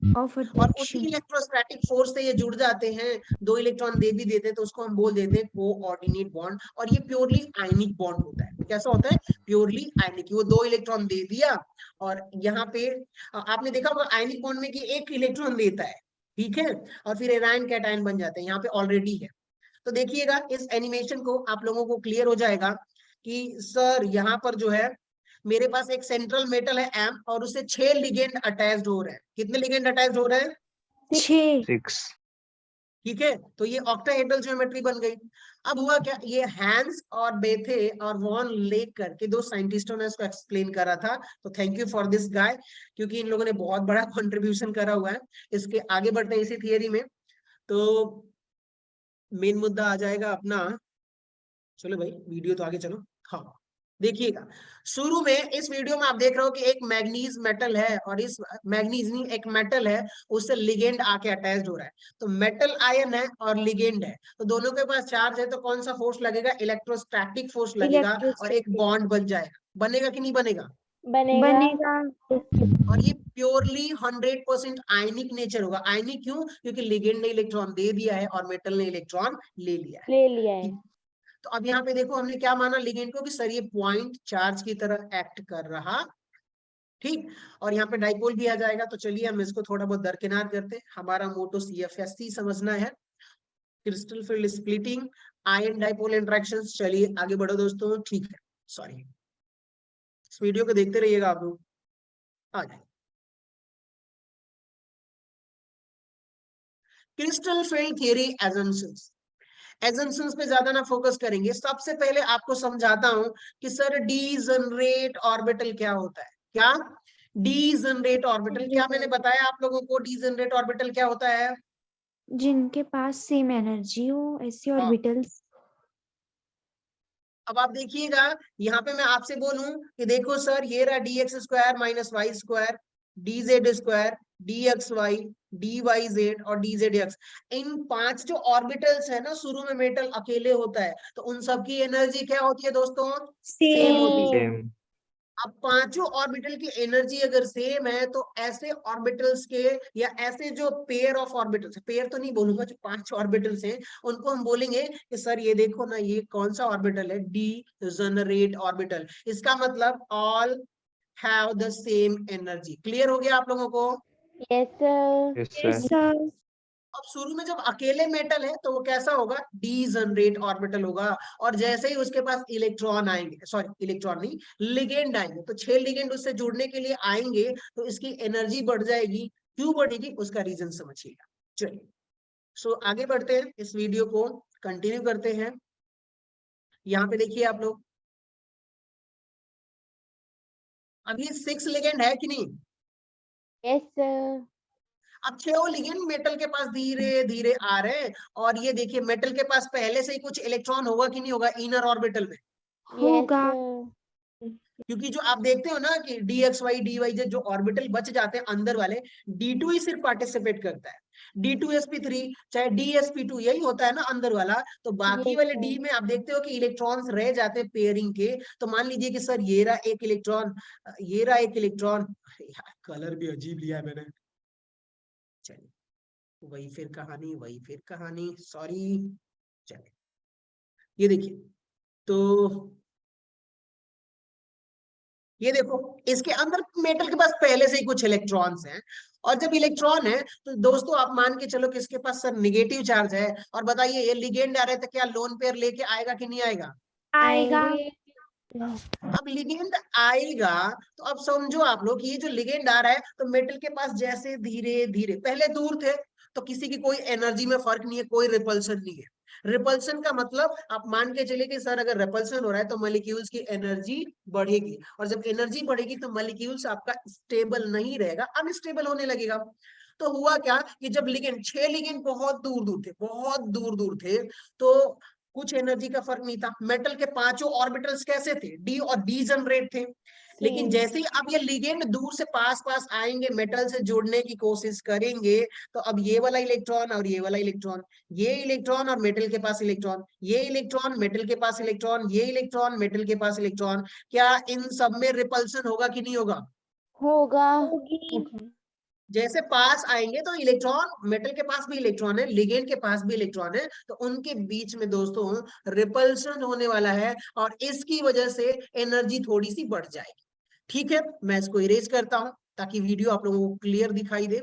of और उसी अट्रैक्शन। इलेक्ट्रोस्टैटिक फोर्स से ये जुड़ जाते हैं, 2 इलेक्ट्रॉन दे भी देते हैं, तो उसको हम बोल देते हैं कोऑर्डिनेट बॉन्ड। और ये प्योरली आयनिक बॉन्ड होता है। कैसा होता है? प्योरली आयनिक। वो 2 इलेक्ट्रॉन दे दिया और यहाँ पे आपने देखा होगा आयनिक बॉन्ड में कि 1 इलेक्ट्रॉन देता है, ठीक है, और फिर एरायन कैटायन बन जाते हैं, यहाँ पे ऑलरेडी है। तो देखिएगा इस एनिमेशन को, आप लोगों को क्लियर हो जाएगा कि सर यहाँ पर जो है मेरे पास एक सेंट्रल मेटल है एम और उससे 6 लिगेंड अटैच्ड हो रहे हैं। कितने लिगेंड अटैच्ड हो रहे हैं? 6। 6 ठीक है, तो ये ऑक्टाहेड्रल ज्योमेट्री बन गई। अब हुआ क्या, ये हैंस और बेथे और वॉन लेक करके 2 साइंटिस्टों ने इसको एक्सप्लेन करा था। तो thank you for this guy, क्योंकि इन लोगों ने बहुत बड़ा कंट्रीब्यूशन करा हुआ है। इसके आगे बढ़ते हैं इसी थियरी में। तो मेन मुद्दा आ जाएगा अपना, चलो भाई वीडियो तो आगे चलो। हाँ देखिएगा, शुरू में इस वीडियो में आप देख रहे हो कि एक मैग्नीज मेटल है और इस मैग्नीज नहीं, एक मेटल है, उससे लिगेंड आके अटैच्ड हो रहा है। तो मेटल आयन है और लिगेंड है, तो दोनों के पास चार्ज है, तो कौन सा फोर्स लगेगा? इलेक्ट्रोस्टैटिक फोर्स लगेगा और एक इलेक्ट्रोस्टैटिक। बॉन्ड बन जाएगा। बनेगा कि नहीं बनेगा? बनेगा। बनेगा। और ये प्योरली 100% आयनिक नेचर होगा। आयनिक क्यों? क्योंकि लिगेंड ने इलेक्ट्रॉन दे दिया है और मेटल ने इलेक्ट्रॉन ले लिया है। ले लिया है। तो अब यहाँ पे देखो हमने क्या माना लिगेंड को, कि सर ये पॉइंट चार्ज की तरह एक्ट कर रहा, ठीक, और यहाँ पे डाइपोल भी आ जाएगा। तो चलिए हम इसको थोड़ा बहुत दरकिनार करते हैं। हमारा मोटो CFSC समझना है, crystal field splitting, ion dipole interactions. चलिए आगे बढ़ो दोस्तों, ठीक है, सॉरी, इस वीडियो को देखते रहिएगा आप लोग। आ जाए crystal field theory assumptions. Assumptions पे ज्यादा ना फोकस करेंगे। सबसे पहले आपको समझाता हूं कि सर डीजनरेट ऑर्बिटल क्या होता है। क्या? Degenerate orbital. क्या मैंने बताया आप लोगों को डीजनरेट ऑर्बिटल क्या होता है? जिनके पास सेम एनर्जी हो, ऐसे हाँ। ऑर्बिटल्स। अब आप देखिएगा, यहाँ पे मैं आपसे बोलूं कि देखो सर ये रहा dx² minus y square, dz², dxy, dyz और dzx। इन 5 जो ऑर्बिटल्स है ना, शुरू में मेटल अकेले होता है, तो उन सब की एनर्जी क्या होती है दोस्तों? सेम होती है। सेम। अब पांचों ऑर्बिटल की एनर्जी अगर सेम है, तो ऐसे ऑर्बिटल्स के या ऐसे जो पेयर ऑफ ऑर्बिटल्स, पेयर तो नहीं बोलूंगा, जो 5 ऑर्बिटल्स हैं उनको हम बोलेंगे कि सर ये देखो ना, ये कौन सा ऑर्बिटल है? Degenerate orbital. इसका मतलब all have the same energy. Clear हो गया आप लोगों को? Yes sir. Yes yes sir. Sir. अब शुरू में जब अकेले मेटल है तो वो कैसा होगा? डीजनरेट ऑर्बिटल होगा। और जैसे ही उसके पास इलेक्ट्रॉन आएंगे, सॉरी इलेक्ट्रॉन नहीं, लिगेंड आएंगे, तो 6 लिगेंड उससे जुड़ने के लिए आएंगे, तो इसकी एनर्जी बढ़ जाएगी। क्यों बढ़ेगी? उसका रीजन समझिएगा। चलिए सो आगे बढ़ते हैं, इस वीडियो को कंटिन्यू करते हैं। यहाँ पे देखिए आप लोग, अब ये 6 लिगेंड है कि नहीं? Yes sir. अब 6 लिगेंड मेटल के पास धीरे धीरे आ रहे हैं, और ये देखिए मेटल के पास पहले से ही कुछ इलेक्ट्रॉन होगा कि नहीं होगा इनर ऑर्बिटल में? होगा। क्योंकि जो आप देखते हो ना कि dxy dyz जो ऑर्बिटल बच जाते हैं अंदर वाले, d2 ही सिर्फ पार्टिसिपेट करता है। d2sp3 चाहे dsp2 यही होता है ना अंदर वाला। तो बाकी Yes, वाले sir. d में आप देखते हो कि इलेक्ट्रॉन्स रह जाते हैं पेयरिंग के। तो मान लीजिए कि सर ये रहा एक इलेक्ट्रॉन, ये रहा एक इलेक्ट्रॉन। कलर भी अजीब लिया है मैंने। चलिए वही फिर कहानी, सॉरी। चलिए ये देखिए, तो ये देखो इसके अंदर मेटल के पास पहले से ही कुछ इलेक्ट्रॉन्स हैं। और जब इलेक्ट्रॉन है तो दोस्तों आप मान के चलो कि इसके पास सर निगेटिव चार्ज है। और बताइए ये लिगेंड आ रहे तो क्या लोन पेयर लेके आएगा कि नहीं आएगा? आएगा। अब लिगेंड आएगा, तो अब समझो आप लोग कि ये जो लिगेंड आ रहा है, तो मेटल के पास जैसे धीरे धीरे, पहले दूर थे तो किसी की कोई एनर्जी में फर्क नहीं है, कोई रिपल्सन नहीं है। रिपल्सन का मतलब आप मान के चलिए कि सर अगर रिपल्सन हो रहा है तो मॉलिक्यूल्स की एनर्जी बढ़ेगी, और जब एनर्जी बढ़ेगी तो मॉलिक्यूल्स आपका स्टेबल नहीं रहेगा, अनस्टेबल होने लगेगा। तो हुआ क्या कि जब लिगेंड 6 लिगेंड बहुत दूर दूर थे, बहुत दूर दूर थे, तो कुछ एनर्जी का फर्क नहीं था। मेटल के पांचों ऑर्बिटल्स कैसे थे, डी और डी जनरेट थे। लेकिन जैसे ही अब ये लिगेंड दूर से पास पास आएंगे, मेटल से जोड़ने की कोशिश करेंगे, तो अब ये वाला इलेक्ट्रॉन और ये वाला इलेक्ट्रॉन, ये इलेक्ट्रॉन और मेटल के पास इलेक्ट्रॉन, ये इलेक्ट्रॉन मेटल के पास इलेक्ट्रॉन, ये इलेक्ट्रॉन मेटल के पास इलेक्ट्रॉन, क्या इन सब में रिपल्सन होगा कि नहीं होगा? होगा। जैसे पास आएंगे तो इलेक्ट्रॉन, मेटल के पास भी इलेक्ट्रॉन है, लिगेंड के पास भी इलेक्ट्रॉन है, तो उनके बीच में दोस्तों रिपल्सन होने वाला है और इसकी वजह से एनर्जी थोड़ी सी बढ़ जाएगी। ठीक है, मैं इसको इरेज करता हूं ताकि वीडियो आप लोगों को क्लियर दिखाई दे।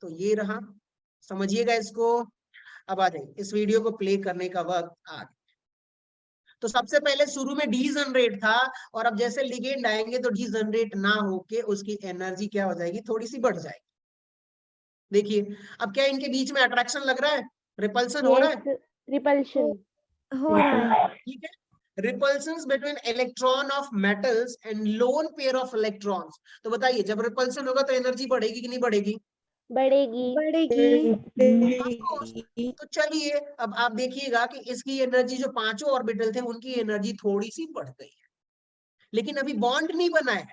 तो ये रहा, समझिएगा इसको। अब आ जाइए, इस वीडियो को प्ले करने का वक्त आ गया। तो सबसे पहले शुरू में डी जनरेट था और अब जैसे लिगेंड आएंगे तो डी जनरेट ना होके उसकी एनर्जी क्या हो जाएगी, थोड़ी सी बढ़ जाएगी। देखिए अब क्या इनके बीच में अट्रैक्शन लग रहा है, रिपल्सन हो रहा है, रिपल्शन हो रहा है। ठीक है। Repulsion between electron of metals and lone pair of electrons. तो बताइए जब रिपल्सन होगा तो एनर्जी बढ़ेगी कि नहीं बढ़ेगी? बढ़ेगी। तो चलिए अब आप देखिएगा कि इसकी एनर्जी, जो पांचों ऑर्बिटल थे उनकी एनर्जी थोड़ी सी बढ़ गई है, लेकिन अभी बॉन्ड नहीं बना है।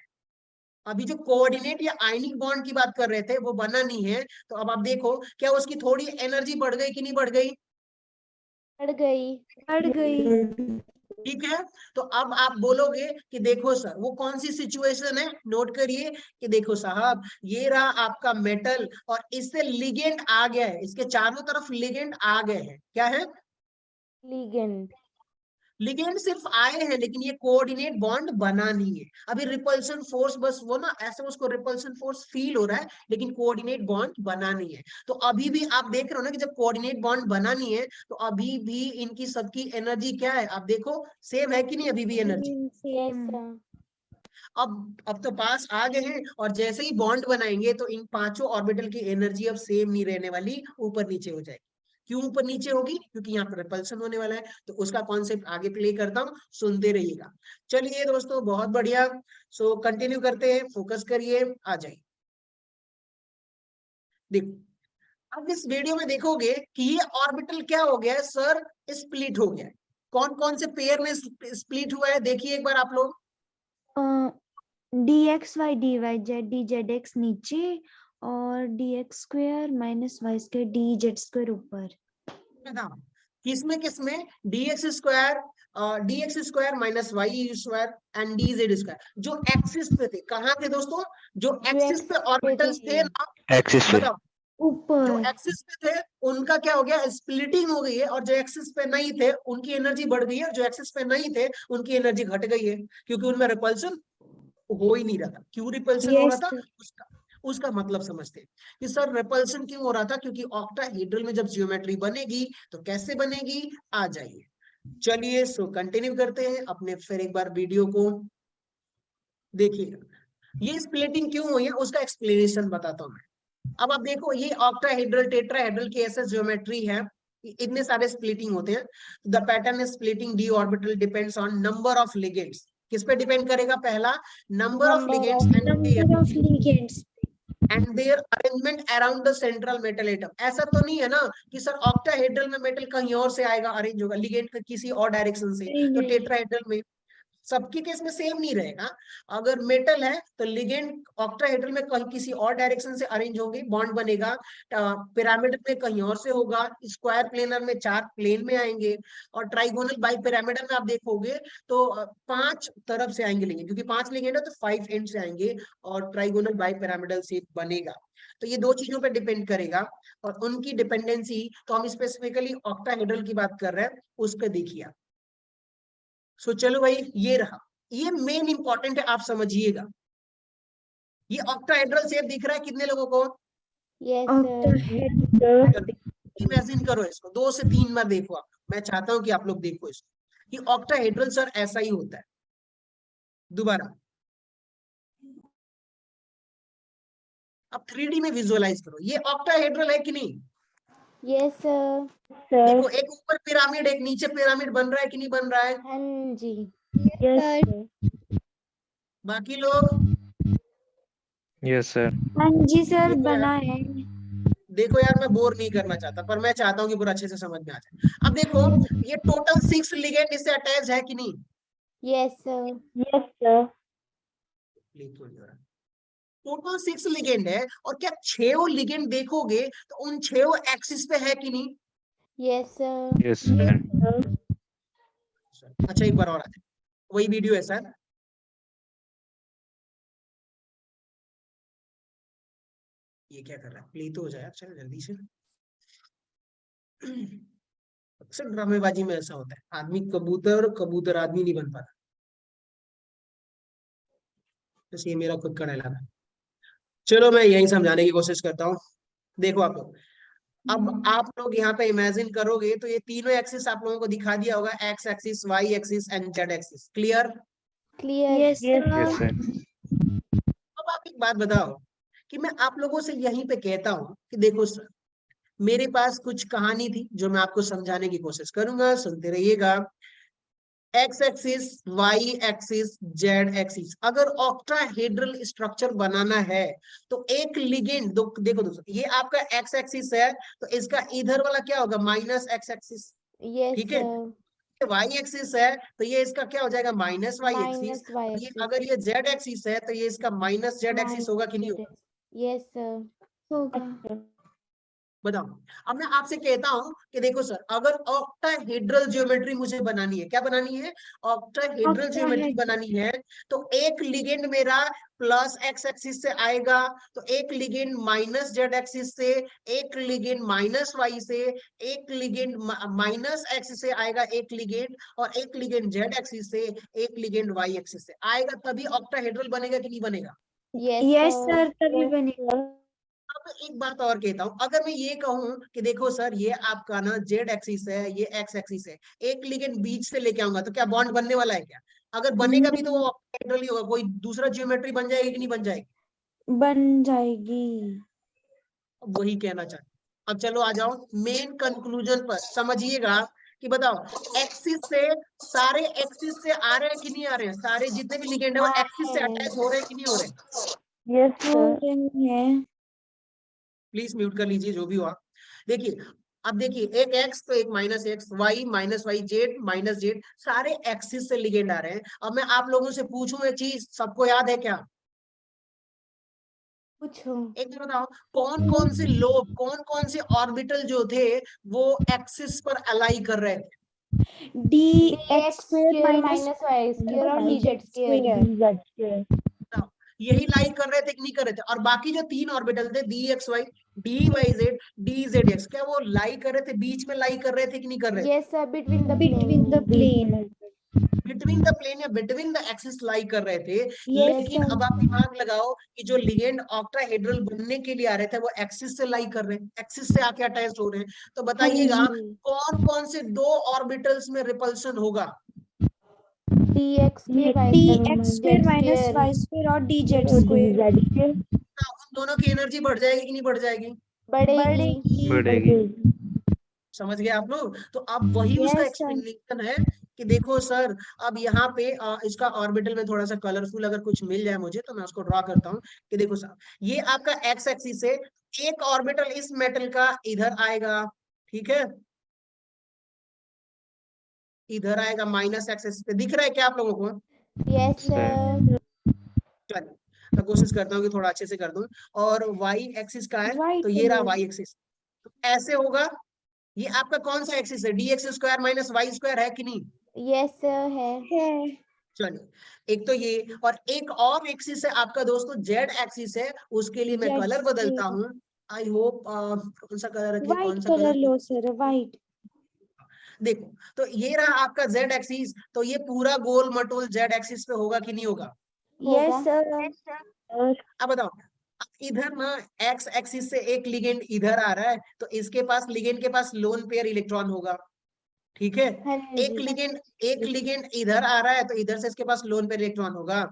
अभी जो कोऑर्डिनेट या आयनिक बॉन्ड की बात कर रहे थे वो बना नहीं है। तो अब आप देखो क्या उसकी थोड़ी एनर्जी बढ़ गई कि नहीं बढ़ गई? बढ़ गई। बढ़ गई। ठीक है। तो अब आप बोलोगे कि देखो सर वो कौन सी सिचुएशन है, नोट करिए कि देखो साहब ये रहा आपका मेटल और इससे लिगेंड आ गया है, इसके चारों तरफ लिगेंड आ गए हैं। क्या है? लिगेंड। लिगेंड सिर्फ आए हैं लेकिन ये कोऑर्डिनेट बॉन्ड बना नहीं है। अभी रिपल्सन फोर्स, बस वो ना ऐसे उसको रिपल्सन फोर्स फील हो रहा है लेकिन कोऑर्डिनेट बॉन्ड बना नहीं है। तो अभी भी आप देख रहे हो ना कि जब कोऑर्डिनेट बॉन्ड बना नहीं है तो अभी भी इनकी सबकी एनर्जी क्या है, आप देखो सेम है कि नहीं अभी भी एनर्जी? अब तो पास आ गए हैं और जैसे ही बॉन्ड बनाएंगे तो इन पांचों ऑर्बिटल की एनर्जी अब सेम नहीं रहने वाली, ऊपर नीचे हो जाएगी। क्यों ऊपर नीचे होगी? क्योंकि यहाँ पर रिपल्सन होने वाला है। तो उसका कॉन्सेप्ट आगे प्ले करता हूँ, सुनते रहिएगा। चलिए दोस्तों बहुत बढ़िया, सो कंटिन्यू करते हैं, फोकस करिए, आ जाइए। देखो अब इस वीडियो में देखोगे कि ये ऑर्बिटल क्या हो गया है सर, स्प्लिट हो गया है। कौन कौन से पेयर में स्प्लिट हुआ है देखिए एक बार आप लोग। dxy dy z dzx नीचे और dx square minus y square dz square ऊपर। किसमें किसमें? dx square minus y square and dz square. जो एक्सिस पे थे, कहाँ थे दोस्तों? जो एक्सिस पे ऑर्बिटल्स थे ना, एक्सिस पे, बताओ, ऊपर जो एक्सिस पे थे उनका क्या हो गया, स्प्लिटिंग हो गई है। और जो एक्सिस पे नहीं थे उनकी एनर्जी बढ़ गई है, और जो एक्सिस पे नहीं थे उनकी एनर्जी घट गई है, क्योंकि उनमें रिपल्सन हो ही नहीं रहा था। क्यों रिपल्सन हो रहा था? उसका मतलब समझते हैं कि सर रिपल्सन क्यों हो रहा था, क्योंकि ऑक्टाहेड्रल में जब जियोमेट्री बनेगी तो कैसे बनेगी, आ जाइए। चलिए सो कंटिन्यू करते हैं अपने, फिर एक बार वीडियो को देखिएगा। ये स्प्लिटिंग क्यों हुई है उसका एक्सप्लेनेशन बताता हूं मैं। अब आप देखो ये ऑक्टाहेड्रल टेट्राहेड्रल की ऐसे ज्योमेट्री है, इतने सारे स्प्लिटिंग होते हैं। The pattern is splitting D orbital depends on number of ligands. किस पे डिपेंड करेगा? पहला number of ligands and their arrangement around the central metal atom. ऐसा तो नहीं है ना कि सर ऑक्टाहेड्रल में मेटल कहीं और से आएगा, अरेंज होगा, लिगेंड किसी और डायरेक्शन से। तो टेट्राहेड्रल में सबके केस में सेम नहीं रहेगा। अगर मेटल है तो लिगेंड ऑक्टाहेड्रल में कहीं किसी और डायरेक्शन से अरेंज होंगे, बॉन्ड बनेगा। पिरामिडल में कहीं और से होगा, स्क्वायर प्लेनर में चार प्लेन में आएंगे, और ट्राइगोनल बाई पिरामिडल में आप देखोगे तो 5 तरफ से आएंगे लिगेंड, क्योंकि 5 लिगेंड है तो 5 एंड से आएंगे, और ट्राइगोनल बाई पिरामिडल से बनेगा। तो ये दो चीजों पे डिपेंड करेगा, और उनकी डिपेंडेंसी तो हम स्पेसिफिकली ऑक्टाहेड्रल की बात कर रहे हैं, उस पर देखिए। सो चलो भाई ये रहा, ये मेन इंपॉर्टेंट है, आप समझिएगा। ये ऑक्टाहेड्रल शेप दिख रहा है कितने लोगों को? इमेजिन करो इसको, 2 से 3 बार देखो आप। मैं चाहता हूं कि आप लोग देखो इसको कि ऑक्टाहेड्रल सर ऐसा ही होता है। दोबारा अब 3D में विजुअलाइज करो, ये ऑक्टाहेड्रल है कि नहीं? Yes sir. देखो एक ऊपर पिरामिड एक नीचे पिरामिड बन रहा है कि नहीं बन रहा है? हाँ जी। यस बाकी लोग? Yes sir. हाँ जी सर, बना है। देखो यार, मैं बोर नहीं करना चाहता, पर मैं चाहता हूँ कि पूरा अच्छे से समझ में आ जाए। अब देखो, ये टोटल 6 लिगेंड इससे अटैच है कि नहीं? Yes, sir. Yes, sir. Total 6 ligand है, और क्या 6 लिगेंड देखोगे तो उन 6 एक्सिस पे है कि नहीं? Yes, sir. Yes, Yes, sir. sir. अच्छा, एक बार और आते हैं। वही वीडियो है सर। ये क्या कर रहा है? प्ले तो हो जाए, चल जल्दी से। अक्सर ड्रामेबाजी में ऐसा होता है, आदमी कबूतर कबूतर आदमी नहीं बन पाता। बस ये मेरा खुद का डायलॉग है। चलो मैं यही समझाने की कोशिश करता हूँ। देखो आप लोग, अब आप लोग यहाँ पे इमेजिन करोगे तो ये तीनों एक्सिस आप लोगों को दिखा दिया होगा, x axis, y axis and z axis. Clear? Clear. Yes, Yes, Yes, sir. sir. अब आप एक बात बताओ कि मैं आप लोगों से यहीं पे कहता हूँ कि देखो सर, मेरे पास कुछ कहानी थी जो मैं आपको समझाने की कोशिश करूंगा, सुनते रहिएगा। X axis, y axis, z axis, अगर ऑक्टाहेड्रल स्ट्रक्चर बनाना है तो एक लिगेंड देखो दोस्तों, ये आपका एक्स एक्सिस है, तो इसका इधर वाला क्या होगा? Minus x axis. Yes, ठीक है? sir. वाई एक्सिस है तो ये इसका क्या हो जाएगा? Minus y axis. Minus y ये axis. अगर ये जेड एक्सिस है तो ये इसका माइनस जेड एक्सिस होगा कि नहीं Minus होगा? z. Yes, sir. होगा। बताओ। अब मैं आपसे कहता हूं कि देखो सर, अगर ऑक्टाहेड्रल ज्योमेट्री मुझे बनानी है, क्या बनानी है? ऑक्टाहेड्रल ज्योमेट्री बनानी है, तो एक लिगेंड मेरा प्लस एक्स एक्सिस से आएगा, तो एक लिगेंड माइनस जेड एक्सिस से, एक लिगेंड माइनस वाई से, एक लिगेंड माइनस एक्स से आएगा एक लिगेंड, और एक लिगेंड जेड एक्सिस से, एक लिगेंड वाई एक्सिस से आएगा, तभी ऑक्टाहेड्रल बनेगा कि नहीं बनेगा? Yes, Yes, sir. sir. तभी बनेगा। अब एक बात और कहता हूं, अगर मैं ये कहूं कि देखो सर, ये आपका ना जेड एक्सिस है, ये एक्स एक्सिस है, एक लिगेंड बीच से लेके आऊंगा, तो क्या बॉन्ड बनने वाला है क्या? अगर बनेगा भी तो वो ऑक्टाहेड्रल ही होगा, कोई दूसरा ज्योमेट्री बन जाएगी कि नहीं बन जाएगी? बन जाएगी। अब वही कहना चाहते। अब चलो आ जाओ मेन कंक्लूजन पर, समझिएगा कि बताओ, एक्सिस से सारे एक्सिस से आ रहे हैं कि नहीं आ रहे हैं? सारे जितने भी लिगेंड है वो एक्सिस से अटैच हो रहे हैं कि नहीं हो रहे हैं? Yes, हो sir. रही है। प्लीज म्यूट कर लीजिए जो भी हुआ। देखिए, अब देखिए, एक एक्स तो एक minus x, y minus y, z minus z, सारे एक्सिस से लिगेंड आ रहे हैं। अब मैं आप लोगों से पूछूं एक चीज, सबको याद है क्या? पूछो। एक बार बताओ, कौन कौन से लोग, कौन कौन से ऑर्बिटल जो थे वो एक्सिस पर अलाई कर रहे थे? dx square square minus minus y square और dz square. That's square. बताओ, यही लाई कर रहे थे कि नहीं कर रहे थे? और बाकी जो 3 ऑर्बिटल थे, D x y, D y z, D z x, क्या वो लाई कर रहे थे, बीच में लाई कर रहे थे कि नहीं कर रहे थे? Yes, sir. Between the between the plane. plane. Between the plane या बिटवीन द एक्सिस लाई कर रहे थे। Yes, लेकिन sir. अब आप दिमाग लगाओ कि जो लिगेंड ऑक्टाहेड्रल बनने के लिए आ रहे थे वो एक्सिस से लाई कर रहे हैं, एक्सिस से आके अटैच हो रहे हैं। तो बताइएगा, कौन कौन से 2 ऑर्बिटल्स में रिपल्शन होगा? dx square dx square z minus square. y square और dz So square। Z square. उन दोनों की एनर्जी बढ़ जाएगी कि नहीं बढ़ जाएगी? बढ़ेगी. बढ़ेगी। समझ गए आप लोग? तो अब वही उसका Yes, sir. एक्सप्लेनेशन है कि देखो सर, अब यहाँ पे इसका ऑर्बिटल में थोड़ा सा कलरफुल अगर कुछ मिल जाए मुझे तो मैं उसको ड्रॉ करता हूँ कि देखो सर, ये आपका एक्स एक्सिस है, एक ऑर्बिटल इस मेटल का इधर आएगा, ठीक है, इधर आएगा माइनस एक्सिस पे। दिख रहा है क्या आप लोगों को? Yes, sir. चलिए मैं कोशिश करता हूँ कि थोड़ा अच्छे से कर दूं। और वाई एक्सिस का है, White तो ये रहा color. वाई एक्सिस, तो ऐसे होगा। ये आपका कौन सा एक्सिस है? D x square minus y square है कि नहीं? Yes, sir. है. चलिए, एक तो ये, और एक और एक्सिस है आपका दोस्तों, जेड एक्सिस है, उसके लिए मैं Z कलर बदलता square. हूँ। आई होप कौन सा कलर रखिए, कौन White सा color कलर? लो sir, white. देखो, तो ये रहा आपका जेड एक्सिस, तो ये पूरा गोल मटोल जेड एक्सिस पे होगा कि नहीं होगा? Yes, sir. अब बताओ, इधर ना एक्स एक्सिस से एक लिगेंड इधर आ रहा है, तो इसके पास, लिगेंड के पास लोन पेयर इलेक्ट्रॉन होगा, ठीक है। हाँ एक जी. लिगेंड इधर आ रहा है, तो इधर से इसके पास लोन पेयर इलेक्ट्रॉन होगा।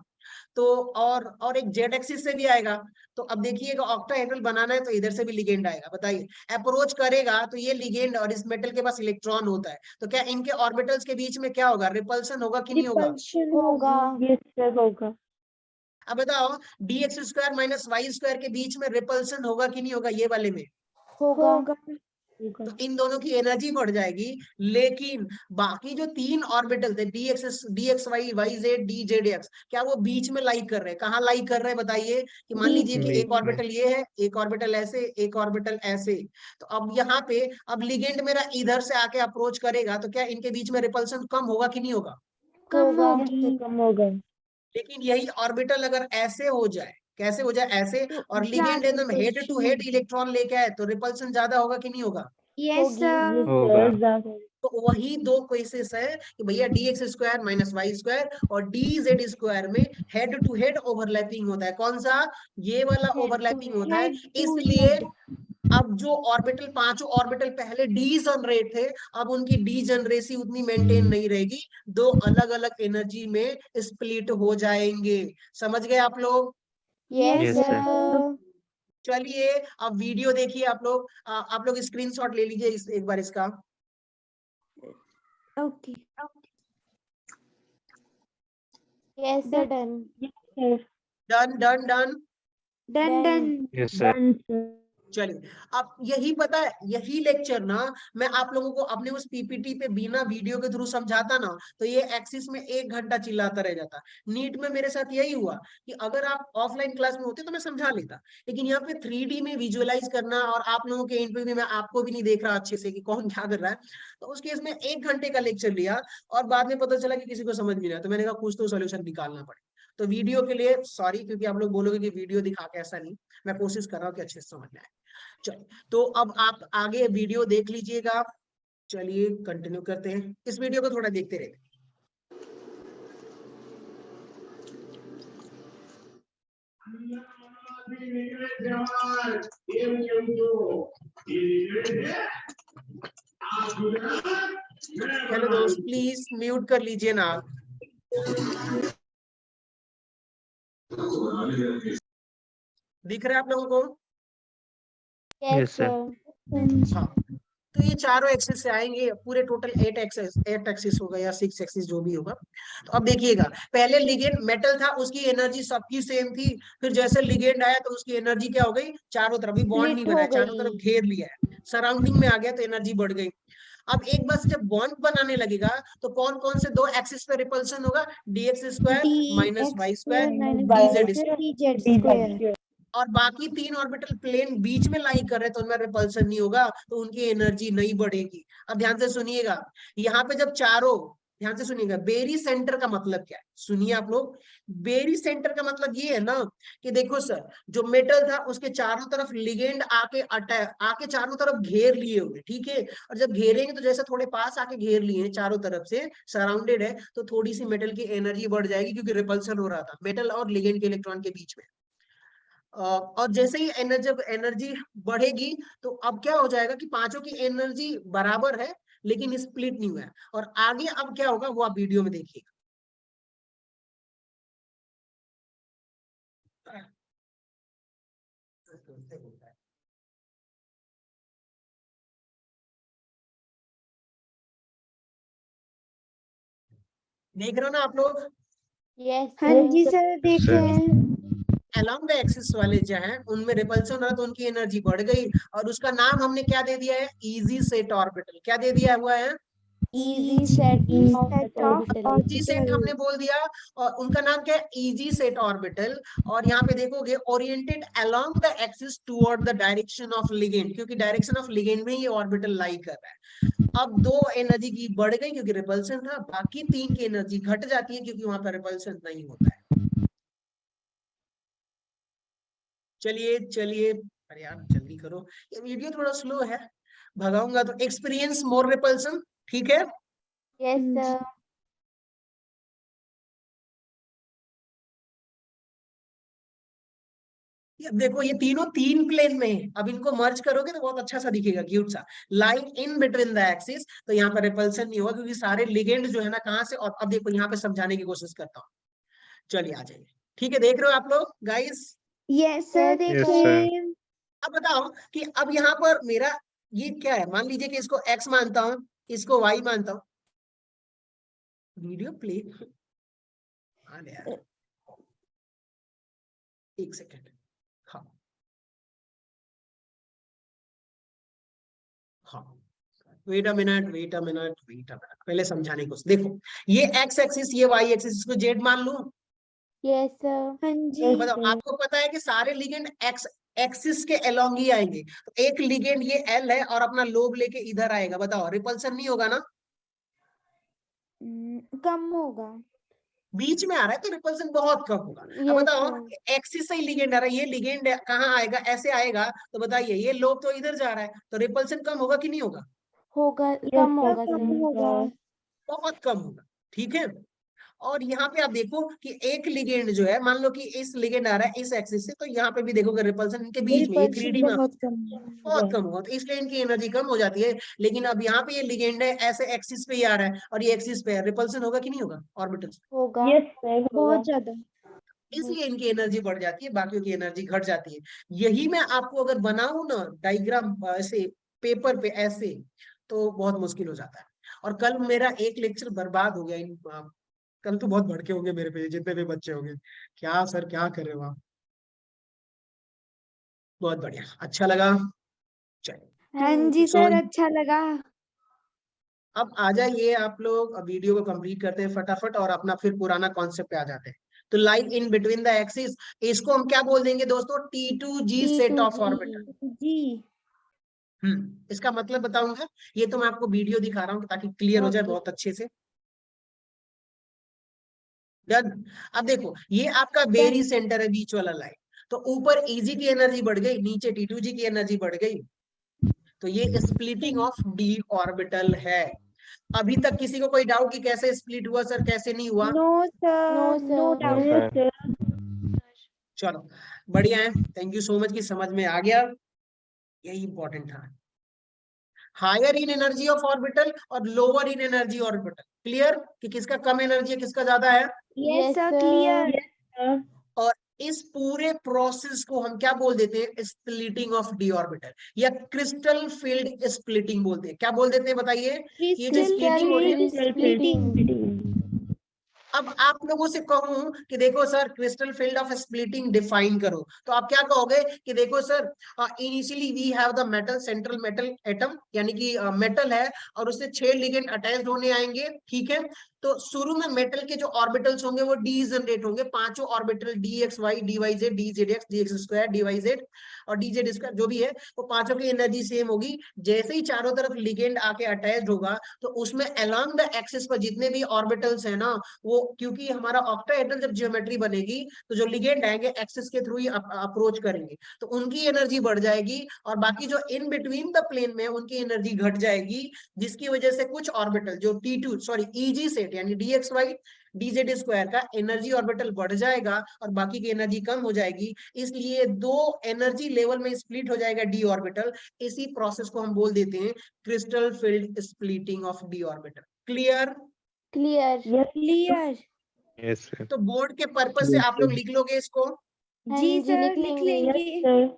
तो और एक जेड एक्सिस से भी आएगा। तो अब देखिएगा, ऑक्टाहेड्रल बनाना है तो इधर से भी लिगेंड आएगा। बताइए, अप्रोच करेगा तो ये लिगेंड और इस मेटल के पास इलेक्ट्रॉन होता है, तो क्या इनके ऑर्बिटल्स के बीच में क्या होगा? रिपल्शन होगा कि नहीं होगा? Repulsion होगा. होगा। Yes, sir. होगा. अब बताओ, D x square minus y square के बीच में रिपल्शन होगा कि नहीं होगा? ये वाले में होगा। होगा। तो इन दोनों की एनर्जी बढ़ जाएगी, लेकिन बाकी जो तीन ऑर्बिटल थे D x y y z D z x, क्या वो बीच में लाइक कर रहे हैं? कहाँ लाइक कर रहे हैं बताइए? कि मान बीच लीजिए कि में। एक ऑर्बिटल ये है, एक ऑर्बिटल ऐसे, एक ऑर्बिटल ऐसे। तो अब यहाँ पे अब लिगेंड मेरा इधर से आके अप्रोच करेगा, तो क्या इनके बीच में रिपल्सन कम होगा कि नहीं होगा? कम होगा। होगी। कम होगा। लेकिन यही ऑर्बिटल अगर ऐसे हो जाए, कैसे हो जाए? ऐसे, तो और लिगेंड ज्यादा एकदम हेड टू हेड इलेक्ट्रॉन लेके आए, तो रिपल्सन ज्यादा होगा कि नहीं होगा? यस होगी। सर। होगा ज्यादा। तो वही दो केसेस है कि भैया D x square minus y square और डी जेड स्क्वायर में हेड टू हेड ओवरलैपिंग होता है। कौन सा? ये वाला ओवरलैपिंग होता है। हेड टू इसलिए हेड। अब जो ऑर्बिटल, पांचों ऑर्बिटल पहले डी जनरेट थे, अब उनकी डी जनरेसी उतनी मेंटेन नहीं रहेगी, दो अलग अलग एनर्जी में स्प्लिट हो जाएंगे। समझ गए आप लोग? Yes yes sir. सर। चलिए अब वीडियो देखिए आप लोग स्क्रीनशॉट ले लीजिए एक बार इसका। Okay. Yes sir, done. Done done done. Done done. Yes sir. Done sir. चलिए, अब यही पता है, यही लेक्चर ना मैं आप लोगों को अपने उस पीपीटी पे बिना वीडियो के थ्रू समझाता ना, तो ये एक्सिस में 1 घंटा चिल्लाता रह जाता। नीट में मेरे साथ यही हुआ कि अगर आप ऑफलाइन क्लास में होते तो मैं समझा लेता, लेकिन यहाँ पे 3D में विजुअलाइज करना, और आप लोगों के एंड पे भी मैं आपको भी नहीं देख रहा अच्छे से कि कौन क्या कर रहा है, तो उस केस में 1 घंटे का लेक्चर लिया, और बाद में पता चला कि किसी को समझ नहीं आया, तो मैंने कहा कुछ तो सोल्यूशन निकालना पड़े। तो वीडियो के लिए सॉरी, क्योंकि आप लोग बोलोगे कि वीडियो दिखा के, ऐसा नहीं, मैं कोशिश कर रहा हूँ कि अच्छे से समझ में आए। चलिए, तो अब आप आगे वीडियो देख लीजिएगा। चलिए कंटिन्यू करते हैं, इस वीडियो को थोड़ा देखते रहे। हेलो दोस्त, प्लीज म्यूट कर लीजिए ना। दिख रहा है आप लोगों को? Yes yes sir. सर। हाँ, तो ये चारों एक्सिस से आएंगे, पूरे टोटल 8 एक्सिस होगा या 6 एक्सिस जो भी होगा। तो अब देखिएगा, पहले लिगेंड मेटल था, उसकी एनर्जी सबकी सेम थी, फिर जैसे लिगेंड आया तो उसकी एनर्जी क्या हो गई? चारों तरफ, भी बॉन्ड नहीं स्प्लिट बना, हो चारों गई। तरफ घेर लिया है, सराउंडिंग में आ गया तो एनर्जी बढ़ गई। अब एक बार से जब बॉन्ड बनाने लगेगा, तो कौन कौन से दो एक्सिस पे रिपल्सन होगा? D x square D minus x y square square minus D D z x square. D z square. और बाकी तीन ऑर्बिटल प्लेन बीच में लाई कर रहे, तो उनमें रिपल्सन नहीं होगा, तो उनकी एनर्जी नहीं बढ़ेगी। अब ध्यान से सुनिएगा, यहाँ पे जब चारों, ध्यान से सुनिएगा, बेरी सेंटर का मतलब क्या है? सुनिए आप लोग, बेरी सेंटर का मतलब ये है ना कि देखो सर, जो मेटल था उसके चारों तरफ लिगेंड आके चारों तरफ घेर लिए हुए, ठीक है, और जब घेरेंगे तो जैसे थोड़े पास आके घेर लिए हैं, चारों तरफ से सराउंडेड है, तो थोड़ी सी मेटल की एनर्जी बढ़ जाएगी, क्योंकि रिपल्सन हो रहा था मेटल और लिगेंड के इलेक्ट्रॉन के बीच में। और जैसे ही एनर्जी बढ़ेगी, तो अब क्या हो जाएगा कि पांचों की एनर्जी बराबर है, लेकिन स्प्लिट नहीं हुआ है। और आगे अब क्या होगा वो आप वीडियो में देखिएगा। देख रहे हो ना आप लोग? यस हाँ जी सर। सर, देख सर। रहे हैं। अलोंग द एक्सिस वाले जो है उनमें रिपल्सन हो रहा, तो उनकी एनर्जी बढ़ गई, और उसका नाम हमने क्या दे दिया है? Easy set orbital. क्या दे दिया हुआ है? Easy set of set of orbital. Easy set हमने बोल दिया, और उनका नाम क्या है? Easy set orbital. और यहाँ पे देखोगे, oriented along the axis toward the direction of ligand, क्योंकि डायरेक्शन ऑफ लिगेंड में ये ऑर्बिटल लाई कर रहा है। अब दो एनर्जी की बढ़ गई क्योंकि रिपल्सन था, बाकी तीन की एनर्जी घट जाती है क्योंकि वहां पर रिपल्सन नहीं होता है। चलिए चलिए, अरे यार जल्दी करो, ये वीडियो थोड़ा स्लो है, भगाऊंगा तो। एक्सपीरियंस मोर रिपल्सन, ठीक है। Yes sir. ये देखो, ये तीनों तीन प्लेन में है, अब इनको मर्ज करोगे तो बहुत अच्छा सा दिखेगा, क्यूट सा line in between the axis, तो यहाँ पर रिपल्सन नहीं होगा, क्योंकि सारे लिगेंड जो है ना कहाँ से। और अब देखो यहाँ पे समझाने की कोशिश करता हूँ, चलिए आ जाइए। ठीक है, देख रहे हो आप लोग गाइस? यस सर, यस देख यस रहे सर। हैं। अब बताओ कि अब यहाँ पर मेरा ये क्या है? मान लीजिए कि इसको x मानता हूँ, इसको y मानता हूँ। वीडियो प्ले, हाँ यार, एक सेकेंड। हाँ, wait a minute, wait a minute, wait a minute, पहले समझाने को देखो। ये एक्स एक्सिस, ये वाई एक्सिस, इसको जेड मान लूं। Yes sir. हाँ तो जी। बताओ, आपको पता है कि सारे लिगेंड एक्स एक्सिस के अलोंग ही आएंगे। तो एक लिगेंड ये एल है और अपना लोब लेके इधर आएगा, बताओ रिपल्सन नहीं होगा ना? कम होगा। बीच में आ रहा है तो रिपल्सन बहुत कम होगा। अब यस बताओ, सर। एक्सिस से ही लिगेंड आ रहा है, ये लिगेंड कहाँ आएगा? ऐसे आएगा। तो बताइए, ये लोब तो इधर जा रहा है, तो रिपल्सन कम होगा कि नहीं होगा? होगा, Yes, कम sir. होगा कम सर। होगा। बहुत कम होगा। ठीक है। और यहाँ पे आप देखो कि एक लिगेंड जो है, मान लो कि इस लिगेंड आ रहा है इस एक्सिस से, तो यहाँ पे भी देखोगे रिपल्सन इनके बीच में, ये रिपल्शन 3D में बहुत कम है। बहुत कम होगा, तो इसलिए इनकी एनर्जी कम हो जाती है। लेकिन अब यहाँ पे ये लिगेंड है, ऐसे एक्सिस पे ही आ रहा है और ये एक्सिस पे है, रिपल्सन होगा कि नहीं होगा ऑर्बिटल्स? होगा। Yes, sir. बहुत ज्यादा। इसलिए इनकी एनर्जी बढ़ जाती है, बाकियों की एनर्जी घट जाती है। यही मैं आपको अगर बनाऊं ना डायग्राम ऐसे पेपर पे ऐसे, तो बहुत मुश्किल हो जाता है। और कल मेरा एक लेक्चर बर्बाद हो गया कल तो बहुत भड़के होंगे मेरे पे जितने भी बच्चे होंगे, क्या सर क्या कर रहे हो आप। बहुत बढ़िया, अच्छा लगा। चलिए, हाँ जी सो सर, अच्छा लगा। अब आ जाइए आप लोग, वीडियो को कंप्लीट करते हैं फटाफट और अपना फिर पुराना कॉन्सेप्ट पे आ जाते हैं। तो line in between the axis, इसको हम क्या बोल देंगे दोस्तों? T2G set of orbital. जी। इसका मतलब बताऊंगा, ये तो मैं आपको वीडियो दिखा रहा हूँ ताकि क्लियर हो जाए ओके। बहुत अच्छे से। डन। अब देखो, ये आपका वेरी सेंटर है, बीच वाला लाइन। तो ऊपर Eg की एनर्जी बढ़ गई, नीचे T2G की एनर्जी बढ़ गई। तो ये स्प्लिटिंग ऑफ डी ऑर्बिटल है। अभी तक किसी को कोई डाउट कि कैसे स्प्लिट हुआ सर, कैसे नहीं हुआ? No sir, no no sir. Doubt. Yes, sir. चलो, बढ़िया है, थैंक यू सो मच कि समझ में आ गया। यही इंपॉर्टेंट था। Higher in energy of orbital और lower in energy orbital, clear कि किसका कम एनर्जी है किसका ज्यादा है? Yes yes sir, sir. Clear. Sir. और इस पूरे प्रोसेस को हम क्या बोल देते हैं? स्प्लिटिंग ऑफ डी ऑर्बिटल, या क्रिस्टल फील्ड स्प्लिटिंग बोलते हैं। क्या बोल देते हैं बताइए? ये जो क्रिस्टल स्प्लिटिंग हो रही है, फील्ड स्प्लिटिंग। अब आप लोगों से कहूं कि देखो sir crystal field of splitting define करो, तो आप क्या कहोगे कि देखो sir, initially we have the metal, central metal atom, यानी कि मेटल है और उससे 6 लिगेंड अटैच्ड होने आएंगे। ठीक है। तो शुरू में मेटल के जो ऑर्बिटल्स होंगे वो डी जनरेट होंगे, पांचों orbital D x y D y z D z x D x square D y z और डी जेड स्क्वायर जो भी है, वो पांचों की एनर्जी सेम होगी। जैसे ही चारों तरफ लिगेंड आके अटैच्ड होगा, तो उसमें अलोंग द एक्सिस पर जितने भी ऑर्बिटल्स है ना, वो, क्योंकि हमारा ऑक्टाहेड्रल जब ज्योमेट्री बनेगी, तो जो लिगेंड आएंगे एक्सिस के थ्रू ही अप्रोच करेंगे, तो उनकी एनर्जी बढ़ जाएगी और बाकी जो इन बिटवीन द प्लेन में उनकी एनर्जी घट जाएगी, जिसकी वजह से कुछ ऑर्बिटल जो T2 सॉरी EG सेट यानी DXY DZ स्क्वायर का एनर्जी ऑर्बिटल बढ़ जाएगा और बाकी की एनर्जी कम हो जाएगी। इसलिए दो एनर्जी लेवल में स्प्लिट हो जाएगा डी ऑर्बिटल। इसी प्रोसेस को हम बोल देते हैं crystal field splitting of D orbital. Clear? Clear. Yes, clear. Yes sir. तो बोर्ड के पर्पस से आप लोग लिख लोगे इसको? हाँ जी जी, सर, लिख लिख लेंगे। yes, लेंगे। sir.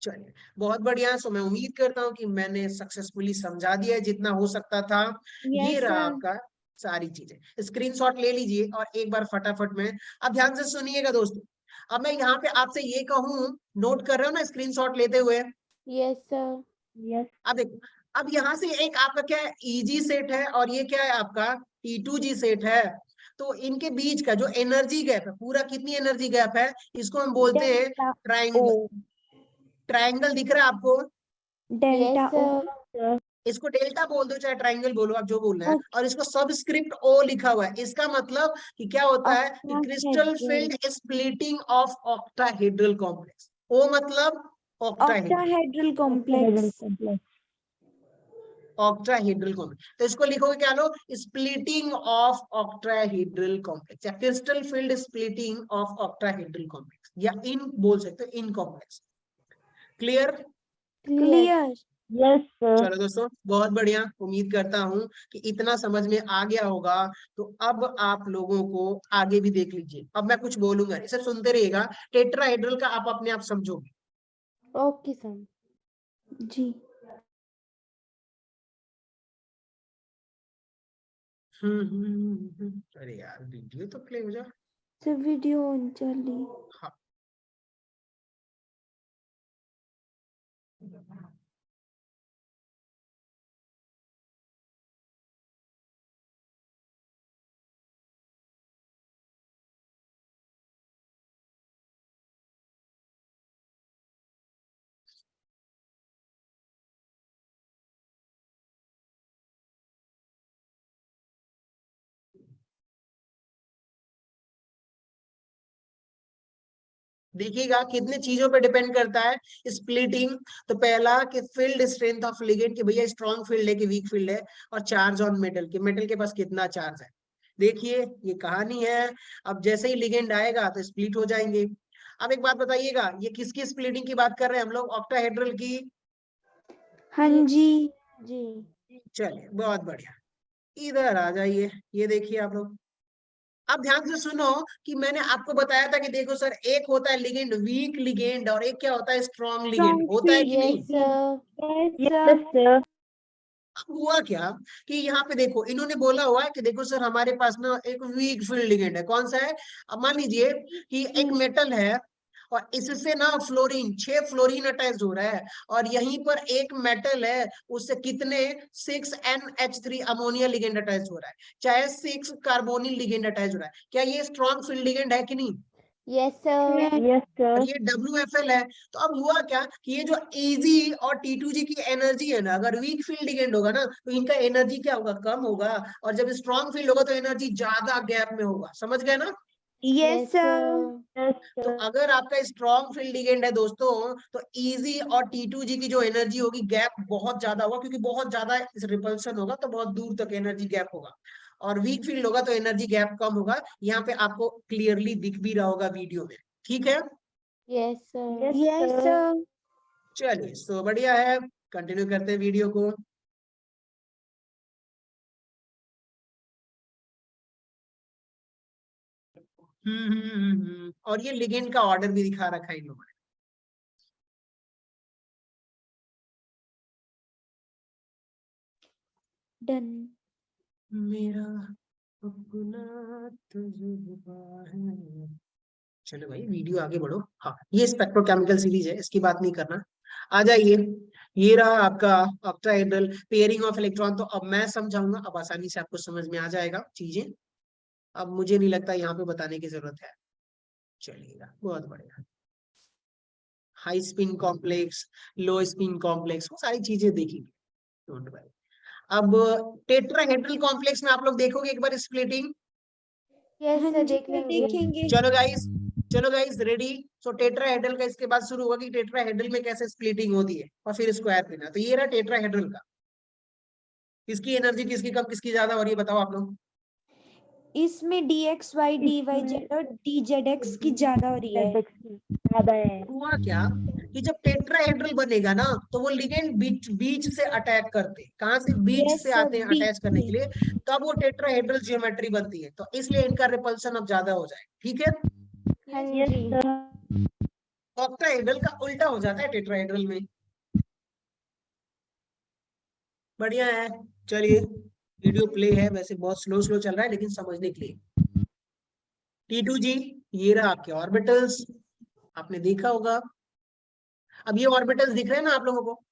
चलिए, बहुत बढ़िया। सो मैं उम्मीद करता हूं कि मैंने सक्सेसफुली समझा दिया है जितना हो सकता था। ये यस रहा सर। आपका सारी चीजें, स्क्रीनशॉट ले लीजिए और एक बार फटाफट में अब ध्यान से सुनिएगा दोस्तों। अब मैं यहाँ पे आपसे ये कहूं, नोट कर रहे हो ना स्क्रीनशॉट लेते हुए? Yes sir. Yes, अब देखो, अब यहाँ से एक आपका क्या है, EG सेट है और ये क्या है आपका T2G सेट है। तो इनके बीच का जो एनर्जी गैप है, पूरा कितनी एनर्जी गैप है, इसको हम बोलते हैं डेल्टा ट्राइंगल। ओ। ट्राइंगल दिख रहा है आपको? डेल्टा यस ओ। सर। sir. इसको डेल्टा बोल दो चाहे ट्राइंगल बोलो, आप जो बोलना है। ओके। और इसको सबस्क्रिप्ट O लिखा हुआ है। इसका मतलब कि क्या होता है कि crystal octahedral. Field splitting of octahedral complex. O मतलब octahedral, octahedral Octahedral complex. complex. Octahedral complex. तो इसको लिखोगे क्या लो, स्प्लिटिंग ऑफ ऑक्टाहेड्रल कॉम्प्लेक्स या crystal field splitting of octahedral complex, या इन बोल सकते हो, इन complex. Clear? Clear. Clear. Yes, sir. चलो दोस्तों, बहुत बढ़िया, उम्मीद करता हूं कि इतना समझ में आ गया होगा। तो अब आप लोगों को आगे भी देख लीजिए, अब मैं कुछ बोलूंगा नहीं, सिर्फ सुनते रहिएगा। टेट्राहेड्रल का आप अपने आप समझोगे। Okay sir. जी। अरे यार, वीडियो तो प्ले हो जा। सर वीडियो ऑन चली। हाँ। देखिएगा कितने चीजों पे डिपेंड करता है स्प्लिटिंग। तो पहला कि फील्ड स्ट्रेंथ ऑफ लिगेंड, कि भैया स्ट्रॉन्ग फील्ड है कि वीक फील्ड है, और चार्ज ऑन मेटल, कि मेटल के पास कितना चार्ज है। देखिए ये कहानी है। अब जैसे ही लिगेंड आएगा तो स्प्लिट हो जाएंगे। अब एक बात बताइएगा, ये किसकी स्प्लिटिंग की बात कर रहे हैं हम लोग? ऑक्टाहेड्रल की। हाँ जी। जी। चलिए बहुत बढ़िया, इधर आ जाइए। ये देखिए आप लोग, अब ध्यान से सुनो कि मैंने आपको बताया था कि देखो सर, एक होता है लिगेंड वीक लिगेंड, और एक क्या होता है स्ट्रॉन्ग लिगेंड, Strong होता है कि यस नहीं? सर। Yes, Yes, sir. अब हुआ क्या कि यहाँ पे देखो इन्होंने बोला हुआ है कि देखो सर हमारे पास ना एक वीक फील्ड लिगेंड है। कौन सा है? अब मान लीजिए कि एक मेटल है और इससे ना फ्लोरीन, 6 फ्लोरीन अटैच हो रहा है, और यहीं पर एक मेटल है उससे कितने 6NH3 अमोनिया लिगेंड अटैच हो रहा है, चाहे 6 कार्बोनिल लिगेंड अटैच हो रहा है। क्या ये स्ट्रॉन्ग फील्ड लिगेंड है कि नहीं? Yes sir. Yes, और sir. ये WFL है। तो अब हुआ क्या कि ये जो Ag और T2G की एनर्जी है ना, अगर वीक फील्ड लिगेंड होगा ना तो इनका एनर्जी क्या होगा? कम होगा। और जब स्ट्रॉन्ग फील्ड होगा तो एनर्जी ज्यादा गैप में होगा। समझ गए ना? Yes, yes sir. Sir. Yes, तो sir. अगर आपका स्ट्रॉन्ग फील्ड लिगेंड है दोस्तों, तो Ag और T2G की जो एनर्जी होगी, गैप बहुत ज्यादा होगा, क्योंकि बहुत ज्यादा रिपल्सन होगा तो बहुत दूर तक एनर्जी गैप होगा। और वीक फील्ड होगा तो एनर्जी गैप कम होगा। यहाँ पे आपको क्लियरली दिख भी रहा होगा वीडियो में। ठीक है, yes sir. Yes, Yes, sir. sir. चलिए सो बढ़िया है। कंटिन्यू करते हैं वीडियो को। और ये लिगेंड का ऑर्डर भी दिखा रखा है इन लोगों ने। Done. मेरा अपना तजुर्बा है। चलो भाई वीडियो आगे बढ़ो। हाँ, ये स्पेक्ट्रोकेमिकल सीरीज है, इसकी बात नहीं करना। आ जाइए, ये रहा आपका ऑक्टाहेड्रल पेयरिंग ऑफ इलेक्ट्रॉन। तो अब मैं समझाऊंगा, अब आसानी से आपको समझ में आ जाएगा चीजें। अब मुझे नहीं लगता यहाँ पे बताने की जरूरत है। चलिएगा, बहुत बढ़िया। हाई स्पिन कॉम्प्लेक्स, लो स्पिन कॉम्प्लेक्स, वो सारी चीजें देखेंगे, डोंट वरी। अब टेट्राहेड्रल कॉम्प्लेक्स में आप लोग देखोगे एक बार स्प्लिटिंग। यस हाँ सर, जी, देख sir, लेंगे। देखेंगे। चलो गाइस रेडी। सो टेट्राहेड्रल का इसके बाद शुरू होगा कि टेट्राहेड्रल में कैसे स्प्लिटिंग होती है, और फिर स्क्वायर देना। तो ये रहा टेट्राहेड्रल का। किसकी एनर्जी किसकी कम किसकी ज्यादा हो रही है, बताओ आप लोग? इसमें DXY, DYZ और DZX की ज्यादा हो रही है। ZX ज़्यादा है. हुआ क्या कि जब टेट्राहेड्रल बनेगा ना तो वो लिगेंड बीच बीच से अटैक करते हैं। कहाँ से? बीच Yes, से sir. आते हैं B अटैच करने के लिए। तब वो टेट्राहेड्रल ज्योमेट्री बनती है, तो इसलिए इनका रिपल्सन अब ज्यादा हो जाए। ठीक है, हाँ Yes, जी। sir. ऑक्टाहेड्रल का उल्टा हो जाता है टेट्राहेड्रल में। बढ़िया है। चलिए, वीडियो प्ले है, वैसे बहुत स्लो स्लो चल रहा है लेकिन समझने के लिए। T2G, ये रहा आपके ऑर्बिटल्स, आपने देखा होगा। अब ये ऑर्बिटल्स दिख रहे हैं ना आप लोगों को?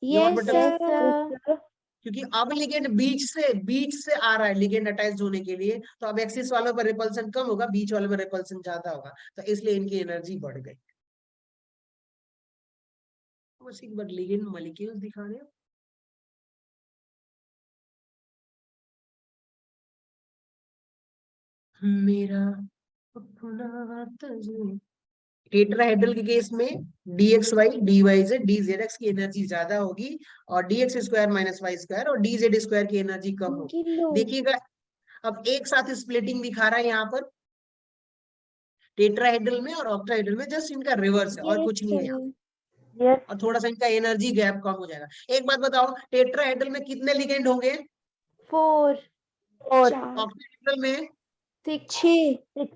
ये Yes, orbitals, yes sir. Sir. Yes, sir. क्योंकि अब लिगेंड बीच से आ रहा है लिगेंड अटैच होने के लिए, तो अब एक्सिस वालों पर रिपल्सन कम होगा, बीच वालों पर रिपल्सन ज्यादा होगा, तो इसलिए इनकी एनर्जी बढ़ गई। बस एक बार लिगेंड मॉलिक्यूल्स दिखा दें। मेरा अपना तजुर्बा। टेट्राहेड्रल के केस में DXY, DYZ, DZX की एनर्जी ज्यादा होगी, और DX square minus y square और DZ स्क्वायर की एनर्जी कम होगी। किलो। देखिएगा, अब एक साथ स्प्लिटिंग दिखा रहा है यहाँ पर टेट्राहेड्रल में और ऑक्टाहेड्रल में, जस्ट इनका रिवर्स है और Yes, कुछ नहीं है यहाँ। sir. Yes, और थोड़ा सा इनका एनर्जी गैप कम हो जाएगा। एक बात बताओ, टेट्राहेड्रल में कितने लिगेंड होंगे? 4 4, 4, ऑक्टाहेड्रल में 6 6.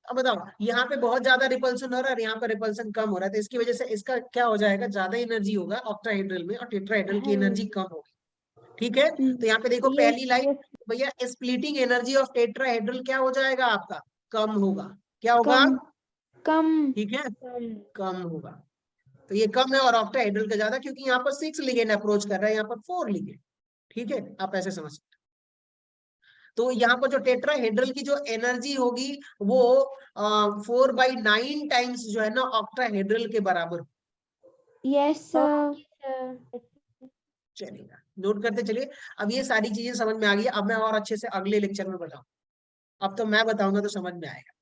अब बताओ, यहाँ पे बहुत ज्यादा रिपल्सन हो रहा है और यहाँ पर रिपल्सन कम हो रहा है, तो इसकी वजह से इसका क्या हो जाएगा? ज्यादा एनर्जी होगा ऑक्टाहेड्रल में, और टेट्राहेड्रल की हाँ एनर्जी जी। कम होगी। ठीक है, तो यहाँ पे देखो Yes, पहली लाइन, yes, भैया स्प्लिटिंग एनर्जी ऑफ टेट्राहेड्रल क्या हो जाएगा आपका? कम होगा। क्या होगा? कम, कम. ठीक है, um, कम होगा। तो ये कम है और ऑक्टाहेड्रल का ज्यादा, क्योंकि यहाँ पर 6 लिगेंड अप्रोच कर रहा है, यहाँ पर 4 लिगेंड। ठीक है, आप ऐसे समझ सकते हैं। तो यहाँ पर जो टेट्राहेड्रल की जो एनर्जी होगी वो 4/9 टाइम्स जो है ना ऑक्टाहेड्रल के बराबर। Yes, sir. सर। चलेगा, नोट करते चलिए। अब ये सारी चीजें समझ में आ गई, अब मैं और अच्छे से अगले लेक्चर में बताऊं। अब तो मैं बताऊंगा तो समझ में आएगा।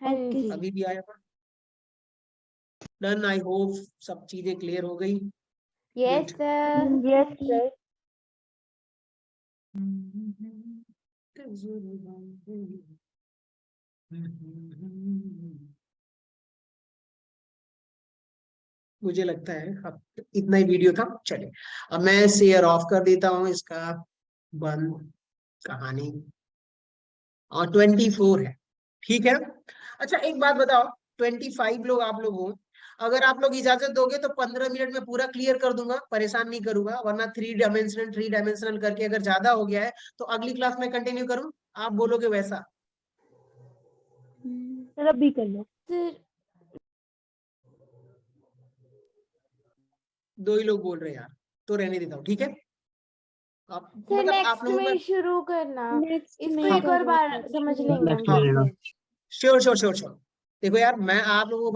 हाँ Okay. जी। अभी भी आया डन। आई होप सब चीजें क्लियर हो गई। Yes sir. Yes, sir. मुझे लगता है अब इतना ही वीडियो था। चलिए अब मैं शेयर ऑफ कर देता हूँ इसका, बंद कहानी। और 24 है, ठीक है। अच्छा एक बात बताओ, 25 लोग आप लोग हो, अगर आप लोग इजाजत दोगे तो 15 मिनट में पूरा क्लियर कर दूंगा, परेशान नहीं करूंगा। वरना थ्री डायमेंशनल करके अगर ज्यादा हो गया है तो अगली क्लास में कंटिन्यू करूं, आप बोलोगे वैसा? सर अभी कर लो। सर 2 ही लोग बोल रहे हैं यार, तो रहने देता हूँ, ठीक है। आप सर मतलब आप नेक्स्ट लोगों में का शुरू करना, नेक्स्ट इसको में एक और करो बार सर, समझ शुरू। लेंगे हम हाँ फिर से। श्योर। देखो यार मैं आप लोगों को